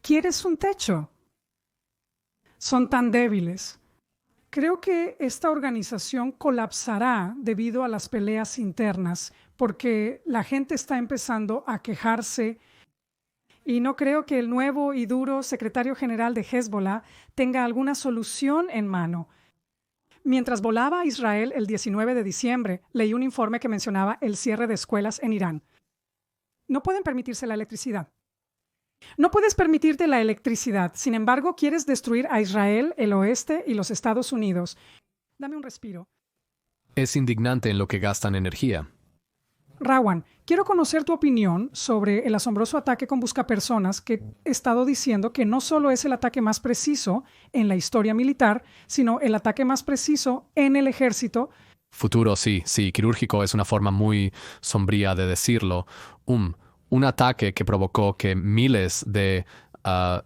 Speaker 1: ¿Quieres un techo? Son tan débiles. Creo que esta organización colapsará debido a las peleas internas, porque la gente está empezando a quejarse y no creo que el nuevo y duro secretario general de Hezbollah tenga alguna solución en mano. Mientras volaba a Israel el 19 de diciembre, leí un informe que mencionaba el cierre de escuelas en Irán. No pueden permitirse la electricidad. No puedes permitirte la electricidad. Sin embargo, quieres destruir a Israel, el oeste y los Estados Unidos. Dame un respiro.
Speaker 2: Es indignante en lo que gastan energía.
Speaker 1: Rawan, quiero conocer tu opinión sobre el asombroso ataque con buscapersonas que he estado diciendo que no solo es el ataque más preciso en la historia militar, sino el ataque más preciso en el ejército.
Speaker 2: Futuro, sí, quirúrgico es una forma muy sombría de decirlo. Un ataque que provocó que miles de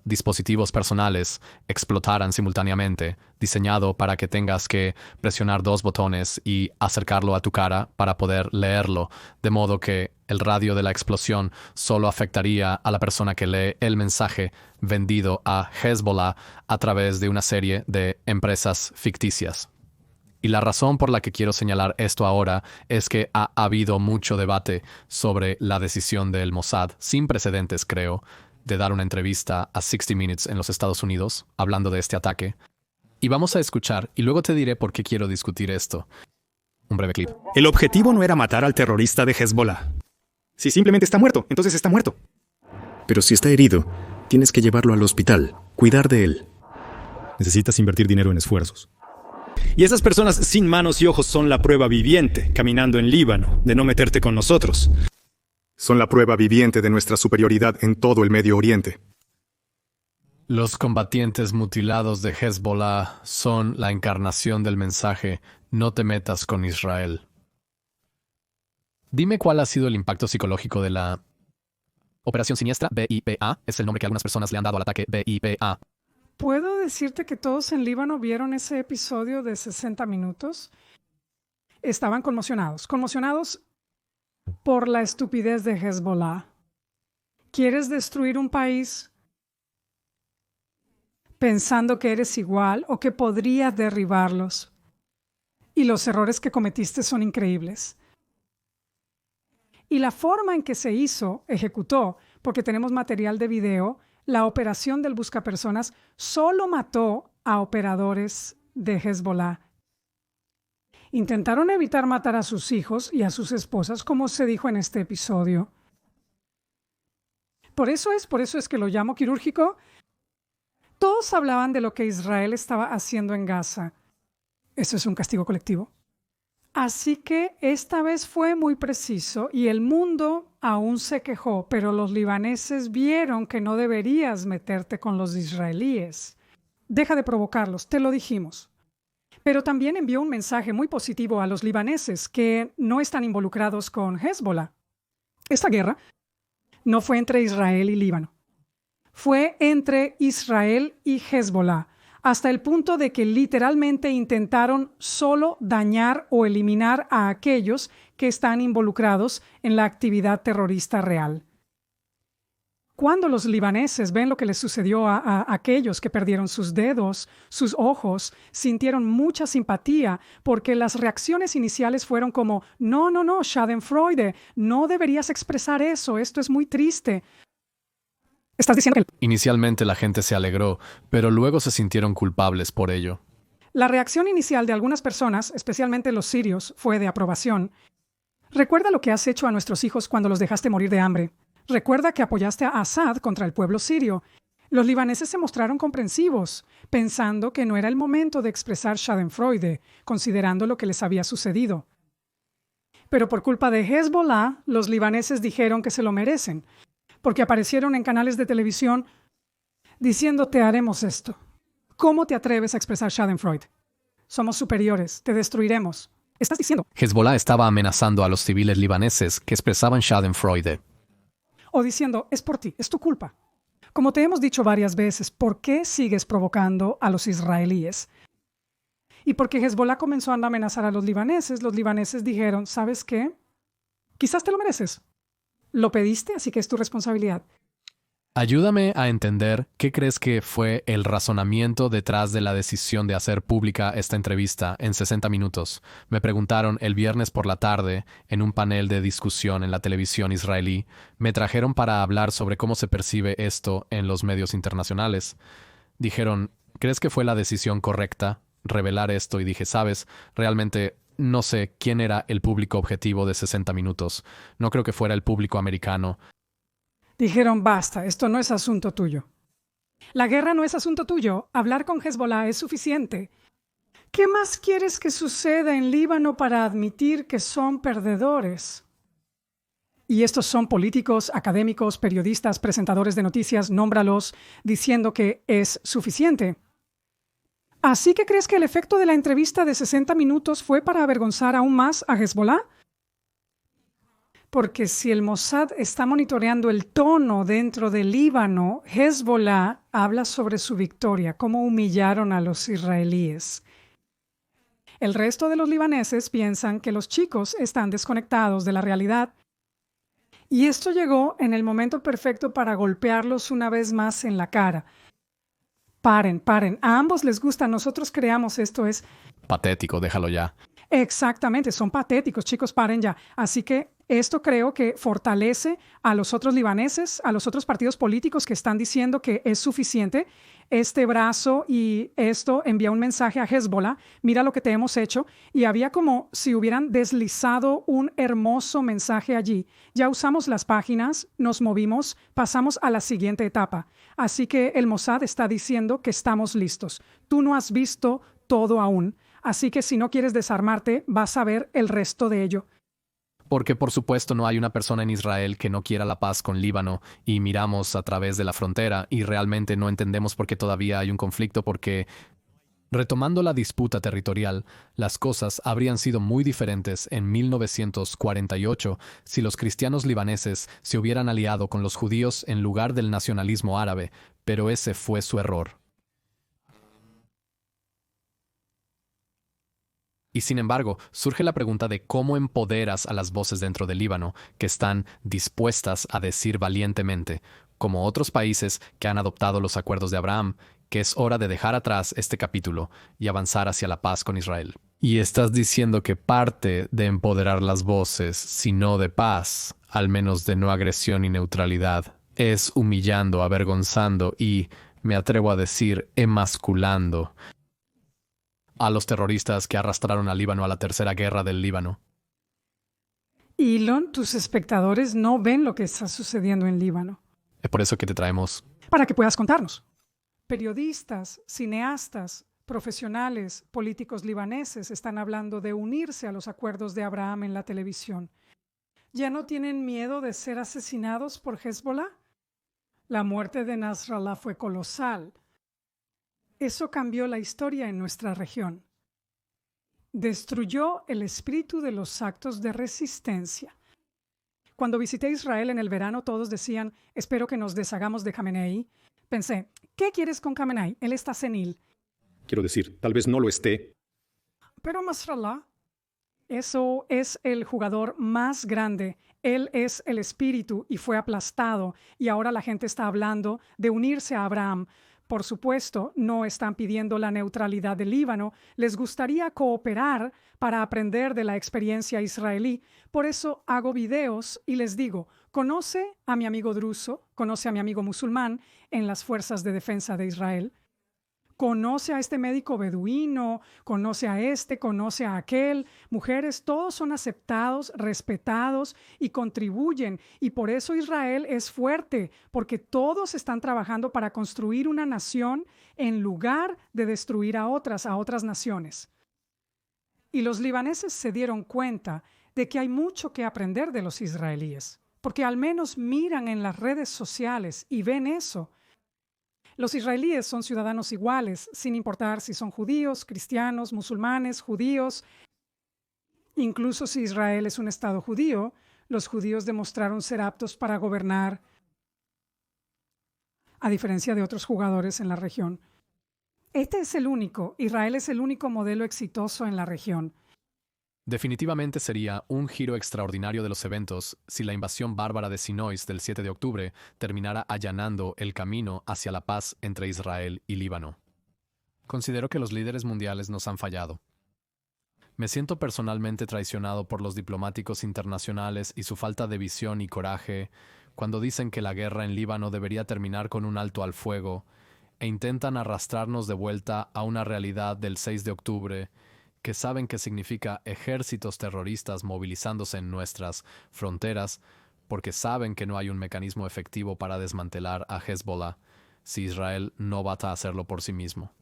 Speaker 2: dispositivos personales explotaran simultáneamente, diseñado para que tengas que presionar 2 botones y acercarlo a tu cara para poder leerlo, de modo que el radio de la explosión solo afectaría a la persona que lee el mensaje vendido a Hezbollah a través de una serie de empresas ficticias. Y la razón por la que quiero señalar esto ahora es que ha habido mucho debate sobre la decisión del Mossad, sin precedentes creo, de dar una entrevista a 60 Minutes en los Estados Unidos, hablando de este ataque. Y vamos a escuchar, y luego te diré por qué quiero discutir esto. Un breve clip.
Speaker 3: El objetivo no era matar al terrorista de Hezbollah. Si simplemente está muerto, entonces está muerto.
Speaker 4: Pero si está herido, tienes que llevarlo al hospital, cuidar de él.
Speaker 3: Necesitas invertir dinero en esfuerzos. Y esas personas sin manos y ojos son la prueba viviente, caminando en Líbano, de no meterte con nosotros.
Speaker 4: Son la prueba viviente de nuestra superioridad en todo el Medio Oriente.
Speaker 2: Los combatientes mutilados de Hezbollah son la encarnación del mensaje «No te metas con Israel». Dime cuál ha sido el impacto psicológico de la Operación Siniestra, BIPA, es el nombre que algunas personas le han dado al ataque BIPA.
Speaker 1: ¿Puedo decirte que todos en Líbano vieron ese episodio de 60 minutos? Estaban conmocionados por la estupidez de Hezbollah. ¿Quieres destruir un país pensando que eres igual o que podrías derribarlos? Y los errores que cometiste son increíbles. Y la forma en que se ejecutó, porque tenemos material de video, la operación del buscapersonas solo mató a operadores de Hezbollah. Intentaron evitar matar a sus hijos y a sus esposas, como se dijo en este episodio. Por eso es que lo llamo quirúrgico. Todos hablaban de lo que Israel estaba haciendo en Gaza. ¿Eso es un castigo colectivo? Así que esta vez fue muy preciso y el mundo aún se quejó, pero los libaneses vieron que no deberías meterte con los israelíes. Deja de provocarlos, te lo dijimos. Pero también envió un mensaje muy positivo a los libaneses que no están involucrados con Hezbollah. Esta guerra no fue entre Israel y Líbano. Fue entre Israel y Hezbollah, hasta el punto de que literalmente intentaron solo dañar o eliminar a aquellos que están involucrados en la actividad terrorista real. Cuando los libaneses ven lo que les sucedió a aquellos que perdieron sus dedos, sus ojos, sintieron mucha simpatía porque las reacciones iniciales fueron como, no, Schadenfreude, no deberías expresar eso, esto es muy triste. Estás diciendo que...
Speaker 2: Inicialmente la gente se alegró, pero luego se sintieron culpables por ello.
Speaker 1: La reacción inicial de algunas personas, especialmente los sirios, fue de aprobación. Recuerda lo que has hecho a nuestros hijos cuando los dejaste morir de hambre. Recuerda que apoyaste a Assad contra el pueblo sirio. Los libaneses se mostraron comprensivos, pensando que no era el momento de expresar Schadenfreude, considerando lo que les había sucedido. Pero por culpa de Hezbollah, los libaneses dijeron que se lo merecen, porque aparecieron en canales de televisión diciendo te haremos esto. ¿Cómo te atreves a expresar Schadenfreude? Somos superiores, te destruiremos. Estás diciendo...
Speaker 2: Hezbollah estaba amenazando a los civiles libaneses que expresaban Schadenfreude.
Speaker 1: O diciendo, es por ti, es tu culpa. Como te hemos dicho varias veces, ¿por qué sigues provocando a los israelíes? Y porque Hezbollah comenzó a amenazar a los libaneses dijeron, ¿sabes qué? Quizás te lo mereces. Lo pediste, así que es tu responsabilidad.
Speaker 2: Ayúdame a entender qué crees que fue el razonamiento detrás de la decisión de hacer pública esta entrevista en 60 minutos. Me preguntaron el viernes por la tarde en un panel de discusión en la televisión israelí. Me trajeron para hablar sobre cómo se percibe esto en los medios internacionales. Dijeron, ¿crees que fue la decisión correcta revelar esto? Y dije, ¿sabes? Realmente no sé quién era el público objetivo de 60 minutos. No creo que fuera el público americano.
Speaker 1: Dijeron, basta, esto no es asunto tuyo. La guerra no es asunto tuyo. Hablar con Hezbollah es suficiente. ¿Qué más quieres que suceda en Líbano para admitir que son perdedores? Y estos son políticos, académicos, periodistas, presentadores de noticias, nómbralos, diciendo que es suficiente. ¿Así que crees que el efecto de la entrevista de 60 minutos fue para avergonzar aún más a Hezbollah? Porque si el Mossad está monitoreando el tono dentro del Líbano, Hezbollah habla sobre su victoria, cómo humillaron a los israelíes. El resto de los libaneses piensan que los chicos están desconectados de la realidad. Y esto llegó en el momento perfecto para golpearlos una vez más en la cara. Paren. A ambos les gusta, nosotros creamos esto es...
Speaker 2: Patético, déjalo ya.
Speaker 1: Exactamente, son patéticos, chicos, paren ya. Así que esto creo que fortalece a los otros libaneses, a los otros partidos políticos que están diciendo que es suficiente. Este brazo y esto envía un mensaje a Hezbollah, mira lo que te hemos hecho, y había como si hubieran deslizado un hermoso mensaje allí. Ya usamos las páginas, nos movimos, pasamos a la siguiente etapa. Así que el Mossad está diciendo que estamos listos. Tú no has visto todo aún. Así que si no quieres desarmarte, vas a ver el resto de ello.
Speaker 2: Porque por supuesto no hay una persona en Israel que no quiera la paz con Líbano y miramos a través de la frontera y realmente no entendemos por qué todavía hay un conflicto porque, retomando la disputa territorial, las cosas habrían sido muy diferentes en 1948 si los cristianos libaneses se hubieran aliado con los judíos en lugar del nacionalismo árabe, pero ese fue su error. Y sin embargo, surge la pregunta de cómo empoderas a las voces dentro del Líbano que están dispuestas a decir valientemente, como otros países que han adoptado los acuerdos de Abraham, que es hora de dejar atrás este capítulo y avanzar hacia la paz con Israel. Y estás diciendo que parte de empoderar las voces, si no de paz, al menos de no agresión y neutralidad, es humillando, avergonzando y, me atrevo a decir, emasculando a los terroristas que arrastraron al Líbano a la tercera guerra del Líbano.
Speaker 1: Elon, tus espectadores no ven lo que está sucediendo en Líbano.
Speaker 2: Es por eso que te traemos.
Speaker 1: Para que puedas contarnos. Periodistas, cineastas, profesionales, políticos libaneses están hablando de unirse a los acuerdos de Abraham en la televisión. ¿Ya no tienen miedo de ser asesinados por Hezbollah? La muerte de Nasrallah fue colosal. Eso cambió la historia en nuestra región. Destruyó el espíritu de los actos de resistencia. Cuando visité Israel en el verano, todos decían, espero que nos deshagamos de Khamenei. Pensé, ¿qué quieres con Khamenei? Él está senil.
Speaker 3: Quiero decir, tal vez no lo esté.
Speaker 1: Pero Nasrallah, eso es el jugador más grande. Él es el espíritu y fue aplastado. Y ahora la gente está hablando de unirse a Abraham. Por supuesto, no están pidiendo la neutralidad del Líbano. Les gustaría cooperar para aprender de la experiencia israelí. Por eso hago videos y les digo, conoce a mi amigo druso, conoce a mi amigo musulmán en las fuerzas de defensa de Israel. Conoce a este médico beduino, conoce a aquel. Mujeres, todos son aceptados, respetados y contribuyen. Y por eso Israel es fuerte, porque todos están trabajando para construir una nación en lugar de destruir a otras naciones. Y los libaneses se dieron cuenta de que hay mucho que aprender de los israelíes, porque al menos miran en las redes sociales y ven eso. Los israelíes son ciudadanos iguales, sin importar si son judíos, cristianos, musulmanes, judíos. Incluso si Israel es un estado judío, los judíos demostraron ser aptos para gobernar, a diferencia de otros jugadores en la región. Israel es el único modelo exitoso en la región.
Speaker 2: Definitivamente sería un giro extraordinario de los eventos si la invasión bárbara de Sinois del 7 de octubre terminara allanando el camino hacia la paz entre Israel y Líbano. Considero que los líderes mundiales nos han fallado. Me siento personalmente traicionado por los diplomáticos internacionales y su falta de visión y coraje cuando dicen que la guerra en Líbano debería terminar con un alto al fuego e intentan arrastrarnos de vuelta a una realidad del 6 de octubre que saben que significa ejércitos terroristas movilizándose en nuestras fronteras, porque saben que no hay un mecanismo efectivo para desmantelar a Hezbollah si Israel no va a hacerlo por sí mismo.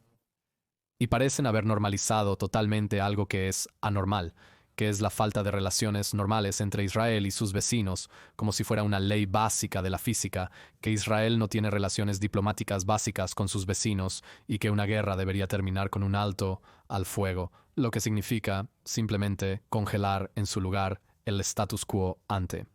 Speaker 2: Y parecen haber normalizado totalmente algo que es anormal, que es la falta de relaciones normales entre Israel y sus vecinos, como si fuera una ley básica de la física, que Israel no tiene relaciones diplomáticas básicas con sus vecinos y que una guerra debería terminar con un alto al fuego, lo que significa simplemente congelar en su lugar el status quo ante.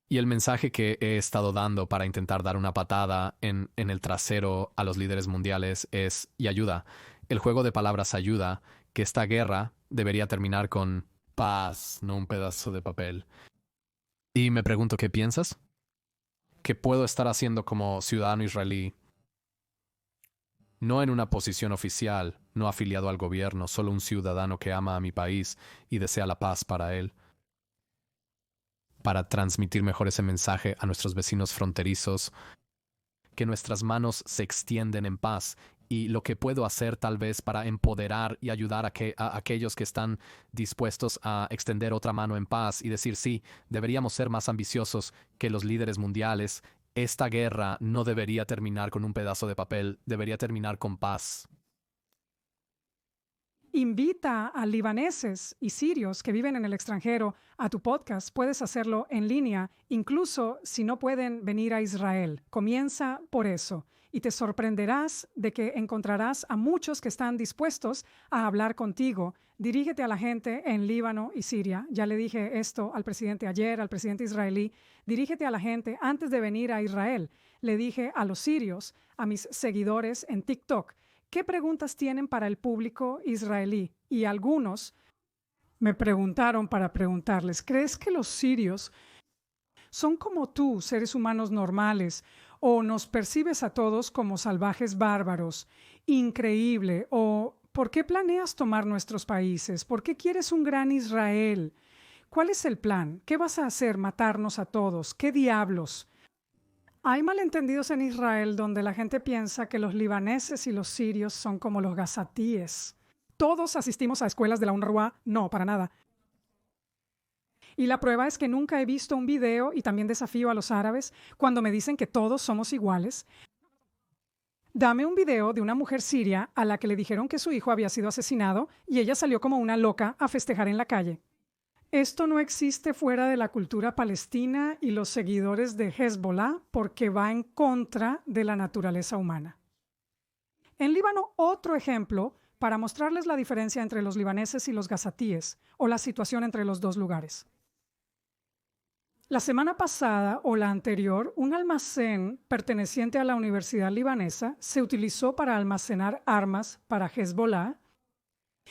Speaker 2: Y el mensaje que he estado dando para intentar dar una patada en el trasero a los líderes mundiales es, y ayuda, el juego de palabras ayuda, que esta guerra debería terminar con paz, no un pedazo de papel. Y me pregunto, ¿qué piensas? ¿Qué puedo estar haciendo como ciudadano israelí? No en una posición oficial, no afiliado al gobierno, solo un ciudadano que ama a mi país y desea la paz para él. Para transmitir mejor ese mensaje a nuestros vecinos fronterizos, que nuestras manos se extienden en paz. Y lo que puedo hacer tal vez para empoderar y ayudar a aquellos que están dispuestos a extender otra mano en paz y decir, sí, deberíamos ser más ambiciosos que los líderes mundiales. Esta guerra no debería terminar con un pedazo de papel, debería terminar con paz.
Speaker 1: Invita a libaneses y sirios que viven en el extranjero a tu podcast. Puedes hacerlo en línea, incluso si no pueden venir a Israel. Comienza por eso y te sorprenderás de que encontrarás a muchos que están dispuestos a hablar contigo. Dirígete a la gente en Líbano y Siria. Ya le dije esto al presidente ayer, al presidente israelí. Dirígete a la gente antes de venir a Israel. Le dije a los sirios, a mis seguidores en TikTok, ¿qué preguntas tienen para el público israelí? Y algunos me preguntaron para preguntarles, ¿crees que los sirios son como tú, seres humanos normales, o nos percibes a todos como salvajes bárbaros? Increíble. O ¿por qué planeas tomar nuestros países? ¿Por qué quieres un gran Israel? ¿Cuál es el plan? ¿Qué vas a hacer? ¿Matarnos a todos? ¿Qué diablos? Hay malentendidos en Israel donde la gente piensa que los libaneses y los sirios son como los gazatíes. Todos asistimos a escuelas de la UNRWA. No, para nada. Y la prueba es que nunca he visto un video, y también desafío a los árabes, cuando me dicen que todos somos iguales. Dame un video de una mujer siria a la que le dijeron que su hijo había sido asesinado y ella salió como una loca a festejar en la calle. Esto no existe fuera de la cultura palestina y los seguidores de Hezbollah porque va en contra de la naturaleza humana. En Líbano, otro ejemplo para mostrarles la diferencia entre los libaneses y los gazatíes, o la situación entre los dos lugares. La semana pasada o la anterior, un almacén perteneciente a la Universidad Libanesa se utilizó para almacenar armas para Hezbollah,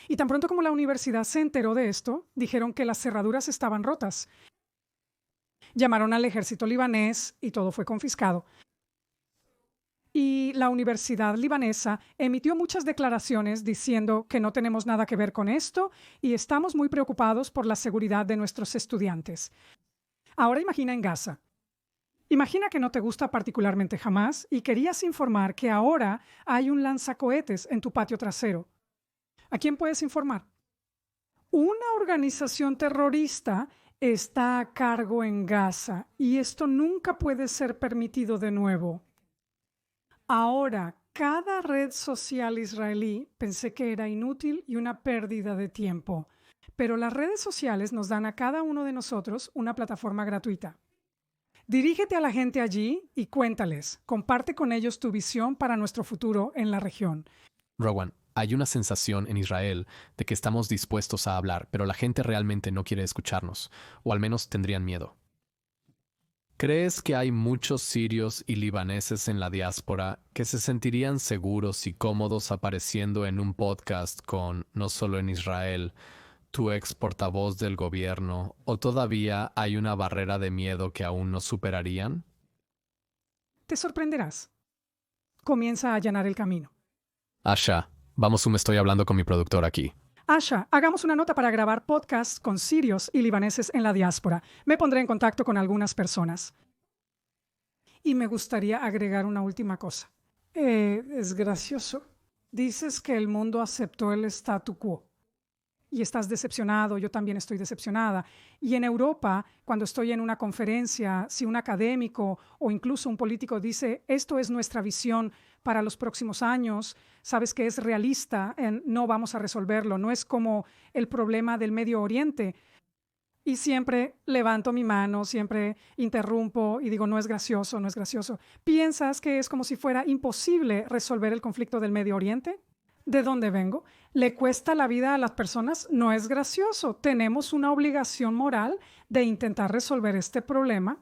Speaker 1: y tan pronto como la universidad se enteró de esto, dijeron que las cerraduras estaban rotas. Llamaron al ejército libanés y todo fue confiscado. Y la Universidad Libanesa emitió muchas declaraciones diciendo que no tenemos nada que ver con esto y estamos muy preocupados por la seguridad de nuestros estudiantes. Ahora imagina en Gaza. Imagina que no te gusta particularmente Hamás y querías informar que ahora hay un lanzacohetes en tu patio trasero. ¿A quién puedes informar? Una organización terrorista está a cargo en Gaza y esto nunca puede ser permitido de nuevo. Ahora, cada red social israelí pensé que era inútil y una pérdida de tiempo, pero las redes sociales nos dan a cada uno de nosotros una plataforma gratuita. Dirígete a la gente allí y cuéntales, comparte con ellos tu visión para nuestro futuro en la región.
Speaker 2: Rowan, hay una sensación en Israel de que estamos dispuestos a hablar, pero la gente realmente no quiere escucharnos, o al menos tendrían miedo. ¿Crees que hay muchos sirios y libaneses en la diáspora que se sentirían seguros y cómodos apareciendo en un podcast con, no solo en Israel, tu ex portavoz del gobierno, o todavía hay una barrera de miedo que aún no superarían?
Speaker 1: Te sorprenderás. Comienza a allanar el camino.
Speaker 2: Asha, vamos, me estoy hablando con mi productor aquí.
Speaker 1: Asha, hagamos una nota para grabar podcasts con sirios y libaneses en la diáspora. Me pondré en contacto con algunas personas. Y me gustaría agregar una última cosa. Es gracioso. Dices que el mundo aceptó el statu quo. Y estás decepcionado, yo también estoy decepcionada. Y en Europa, cuando estoy en una conferencia, si un académico o incluso un político dice, esto es nuestra visión para los próximos años, sabes que es realista, no vamos a resolverlo, no es como el problema del Medio Oriente. Y siempre levanto mi mano, siempre interrumpo y digo, no es gracioso, no es gracioso. ¿Piensas que es como si fuera imposible resolver el conflicto del Medio Oriente? ¿De dónde vengo? ¿Le cuesta la vida a las personas? No es gracioso. Tenemos una obligación moral de intentar resolver este problema.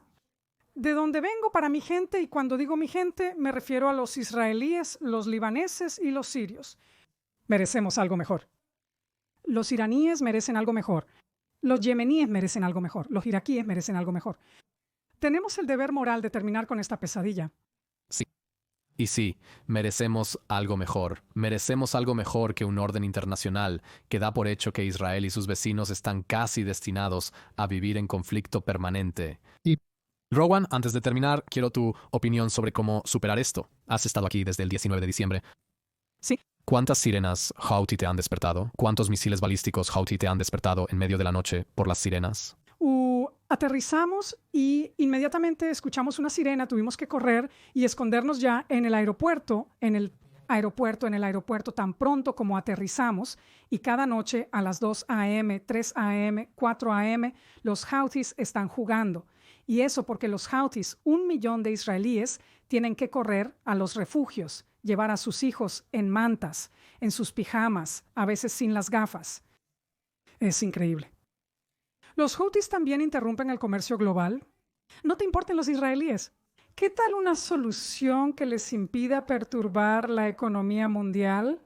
Speaker 1: De dónde vengo para mi gente, y cuando digo mi gente, me refiero a los israelíes, los libaneses y los sirios. Merecemos algo mejor. Los iraníes merecen algo mejor. Los yemeníes merecen algo mejor. Los iraquíes merecen algo mejor. Tenemos el deber moral de terminar con esta pesadilla.
Speaker 2: Sí. Y sí, merecemos algo mejor. Merecemos algo mejor que un orden internacional que da por hecho que Israel y sus vecinos están casi destinados a vivir en conflicto permanente. Y Rowan, antes de terminar, quiero tu opinión sobre cómo superar esto. Has estado aquí desde el 19 de diciembre.
Speaker 1: Sí.
Speaker 2: ¿Cuántas sirenas Houthi te han despertado? ¿Cuántos misiles balísticos Houthi te han despertado en medio de la noche por las sirenas?
Speaker 1: Aterrizamos y inmediatamente escuchamos una sirena, tuvimos que correr y escondernos ya en el aeropuerto, tan pronto como aterrizamos, y cada noche a las 2 a.m., 3 a.m., 4 a.m., los Houthis están jugando. Y eso porque los Houthis, 1 millón de israelíes, tienen que correr a los refugios, llevar a sus hijos en mantas, en sus pijamas, a veces sin las gafas. Es increíble. ¿Los Houthis también interrumpen el comercio global? ¿No te importan los israelíes? ¿Qué tal una solución que les impida perturbar la economía mundial?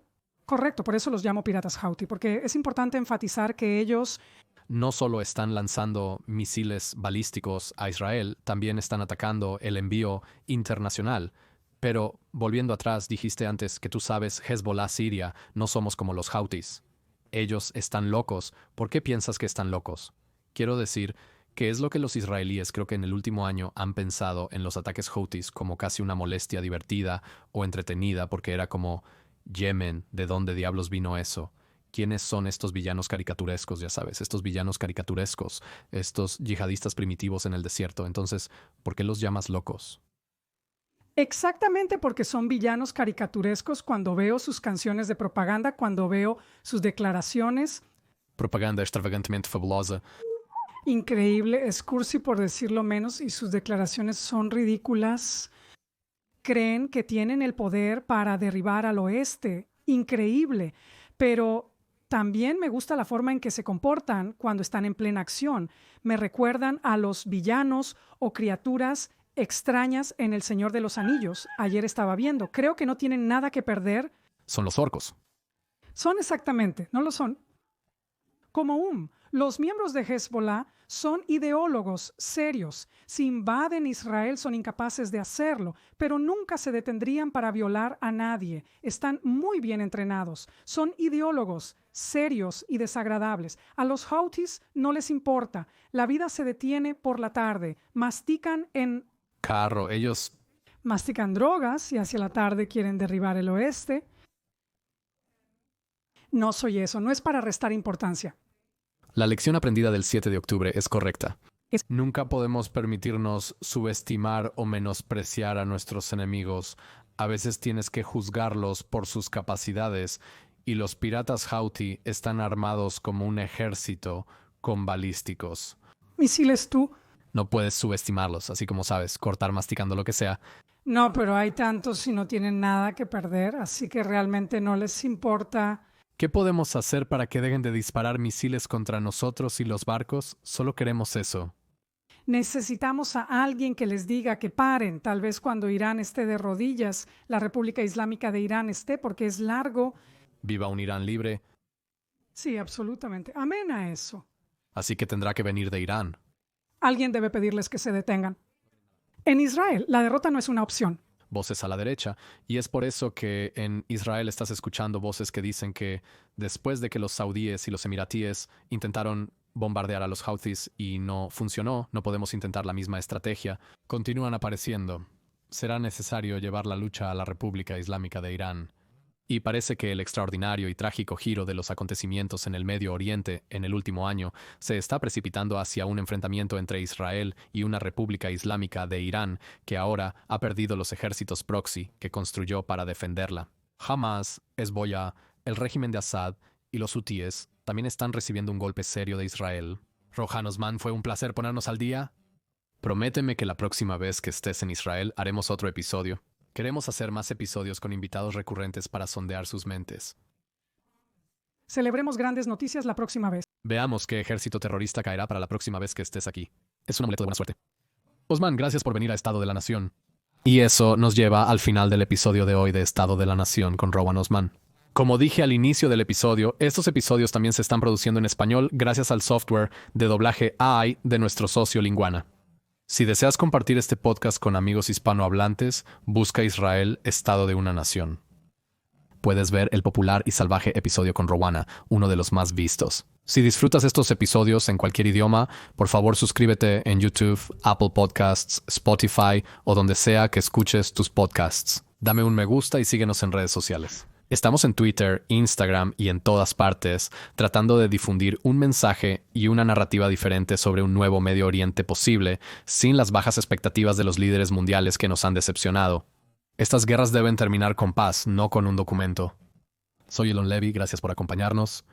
Speaker 1: Correcto, por eso los llamo piratas Houthi, porque es importante enfatizar que ellos
Speaker 2: no solo están lanzando misiles balísticos a Israel, también están atacando el envío internacional. Pero, volviendo atrás, dijiste antes que tú sabes, Hezbollah, Siria, no somos como los Houthis. Ellos están locos. ¿Por qué piensas que están locos? Quiero decir, que es lo que los israelíes creo que en el último año han pensado en los ataques Houthis como casi una molestia divertida o entretenida, porque era como, Yemen, ¿de dónde diablos vino eso? ¿Quiénes son estos villanos caricaturescos, ya sabes? Estos villanos caricaturescos, estos yihadistas primitivos en el desierto. Entonces, ¿por qué los llamas locos?
Speaker 1: Exactamente porque son villanos caricaturescos cuando veo sus canciones de propaganda, cuando veo sus declaraciones.
Speaker 2: Propaganda extravagantemente fabulosa.
Speaker 1: Increíble, es cursi por decirlo menos, y sus declaraciones son ridículas. creen que tienen el poder para derribar al oeste. Increíble. Pero también me gusta la forma en que se comportan cuando están en plena acción. Me recuerdan a los villanos o criaturas extrañas en El Señor de los Anillos. Ayer estaba viendo. Creo que no tienen nada que perder.
Speaker 2: Son los orcos.
Speaker 1: Son exactamente, no lo son. Como los miembros de Hezbollah son ideólogos serios. Si invaden Israel son incapaces de hacerlo, pero nunca se detendrían para violar a nadie. Están muy bien entrenados. Son ideólogos serios y desagradables. A los Houthis no les importa. La vida se detiene por la tarde. Mastican drogas y hacia la tarde quieren derribar el oeste. No soy eso, no es para restar importancia.
Speaker 2: La lección aprendida del 7 de octubre es correcta. Nunca podemos permitirnos subestimar o menospreciar a nuestros enemigos. A veces tienes que juzgarlos por sus capacidades, y los piratas Houthi están armados como un ejército con balísticos.
Speaker 1: ¿Misiles tú?
Speaker 2: No puedes subestimarlos, así como sabes, cortar masticando lo que sea.
Speaker 1: No, pero hay tantos y no tienen nada que perder, así que realmente no les importa.
Speaker 2: ¿Qué podemos hacer para que dejen de disparar misiles contra nosotros y los barcos? Solo queremos eso.
Speaker 1: Necesitamos a alguien que les diga que paren, tal vez cuando Irán esté de rodillas, la República Islámica de Irán esté, porque es largo.
Speaker 2: Viva un Irán libre.
Speaker 1: Sí, absolutamente. Amén a eso.
Speaker 2: Así que tendrá que venir de Irán.
Speaker 1: Alguien debe pedirles que se detengan. En Israel, la derrota no es una opción.
Speaker 2: Voces a la derecha, y es por eso que en Israel estás escuchando voces que dicen que después de que los saudíes y los emiratíes intentaron bombardear a los Houthis y no funcionó, no podemos intentar la misma estrategia. Continúan apareciendo. Será necesario llevar la lucha a la República Islámica de Irán. Y parece que el extraordinario y trágico giro de los acontecimientos en el Medio Oriente en el último año se está precipitando hacia un enfrentamiento entre Israel y una República Islámica de Irán que ahora ha perdido los ejércitos proxy que construyó para defenderla. Hamas, Hezbollah, el régimen de Assad y los hutíes también están recibiendo un golpe serio de Israel. Rohan Osman, fue un placer ponernos al día. Prométeme que la próxima vez que estés en Israel haremos otro episodio. Queremos hacer más episodios con invitados recurrentes para sondear sus mentes.
Speaker 1: Celebremos grandes noticias la próxima vez.
Speaker 2: Veamos qué ejército terrorista caerá para la próxima vez que estés aquí. Es un amuleto de buena suerte. Osman, gracias por venir a Estado de la Nación. Y eso nos lleva al final del episodio de hoy de Estado de la Nación con Rowan Osman. Como dije al inicio del episodio, estos episodios también se están produciendo en español gracias al software de doblaje AI de nuestro socio Linguana. Si deseas compartir este podcast con amigos hispanohablantes, busca Israel, Estado de una Nación. Puedes ver el popular y salvaje episodio con Rowana, uno de los más vistos. Si disfrutas estos episodios en cualquier idioma, por favor suscríbete en YouTube, Apple Podcasts, Spotify o donde sea que escuches tus podcasts. Dame un me gusta y síguenos en redes sociales. Estamos en Twitter, Instagram y en todas partes, tratando de difundir un mensaje y una narrativa diferente sobre un nuevo Medio Oriente posible, sin las bajas expectativas de los líderes mundiales que nos han decepcionado. Estas guerras deben terminar con paz, no con un documento. Soy Elon Levy, gracias por acompañarnos.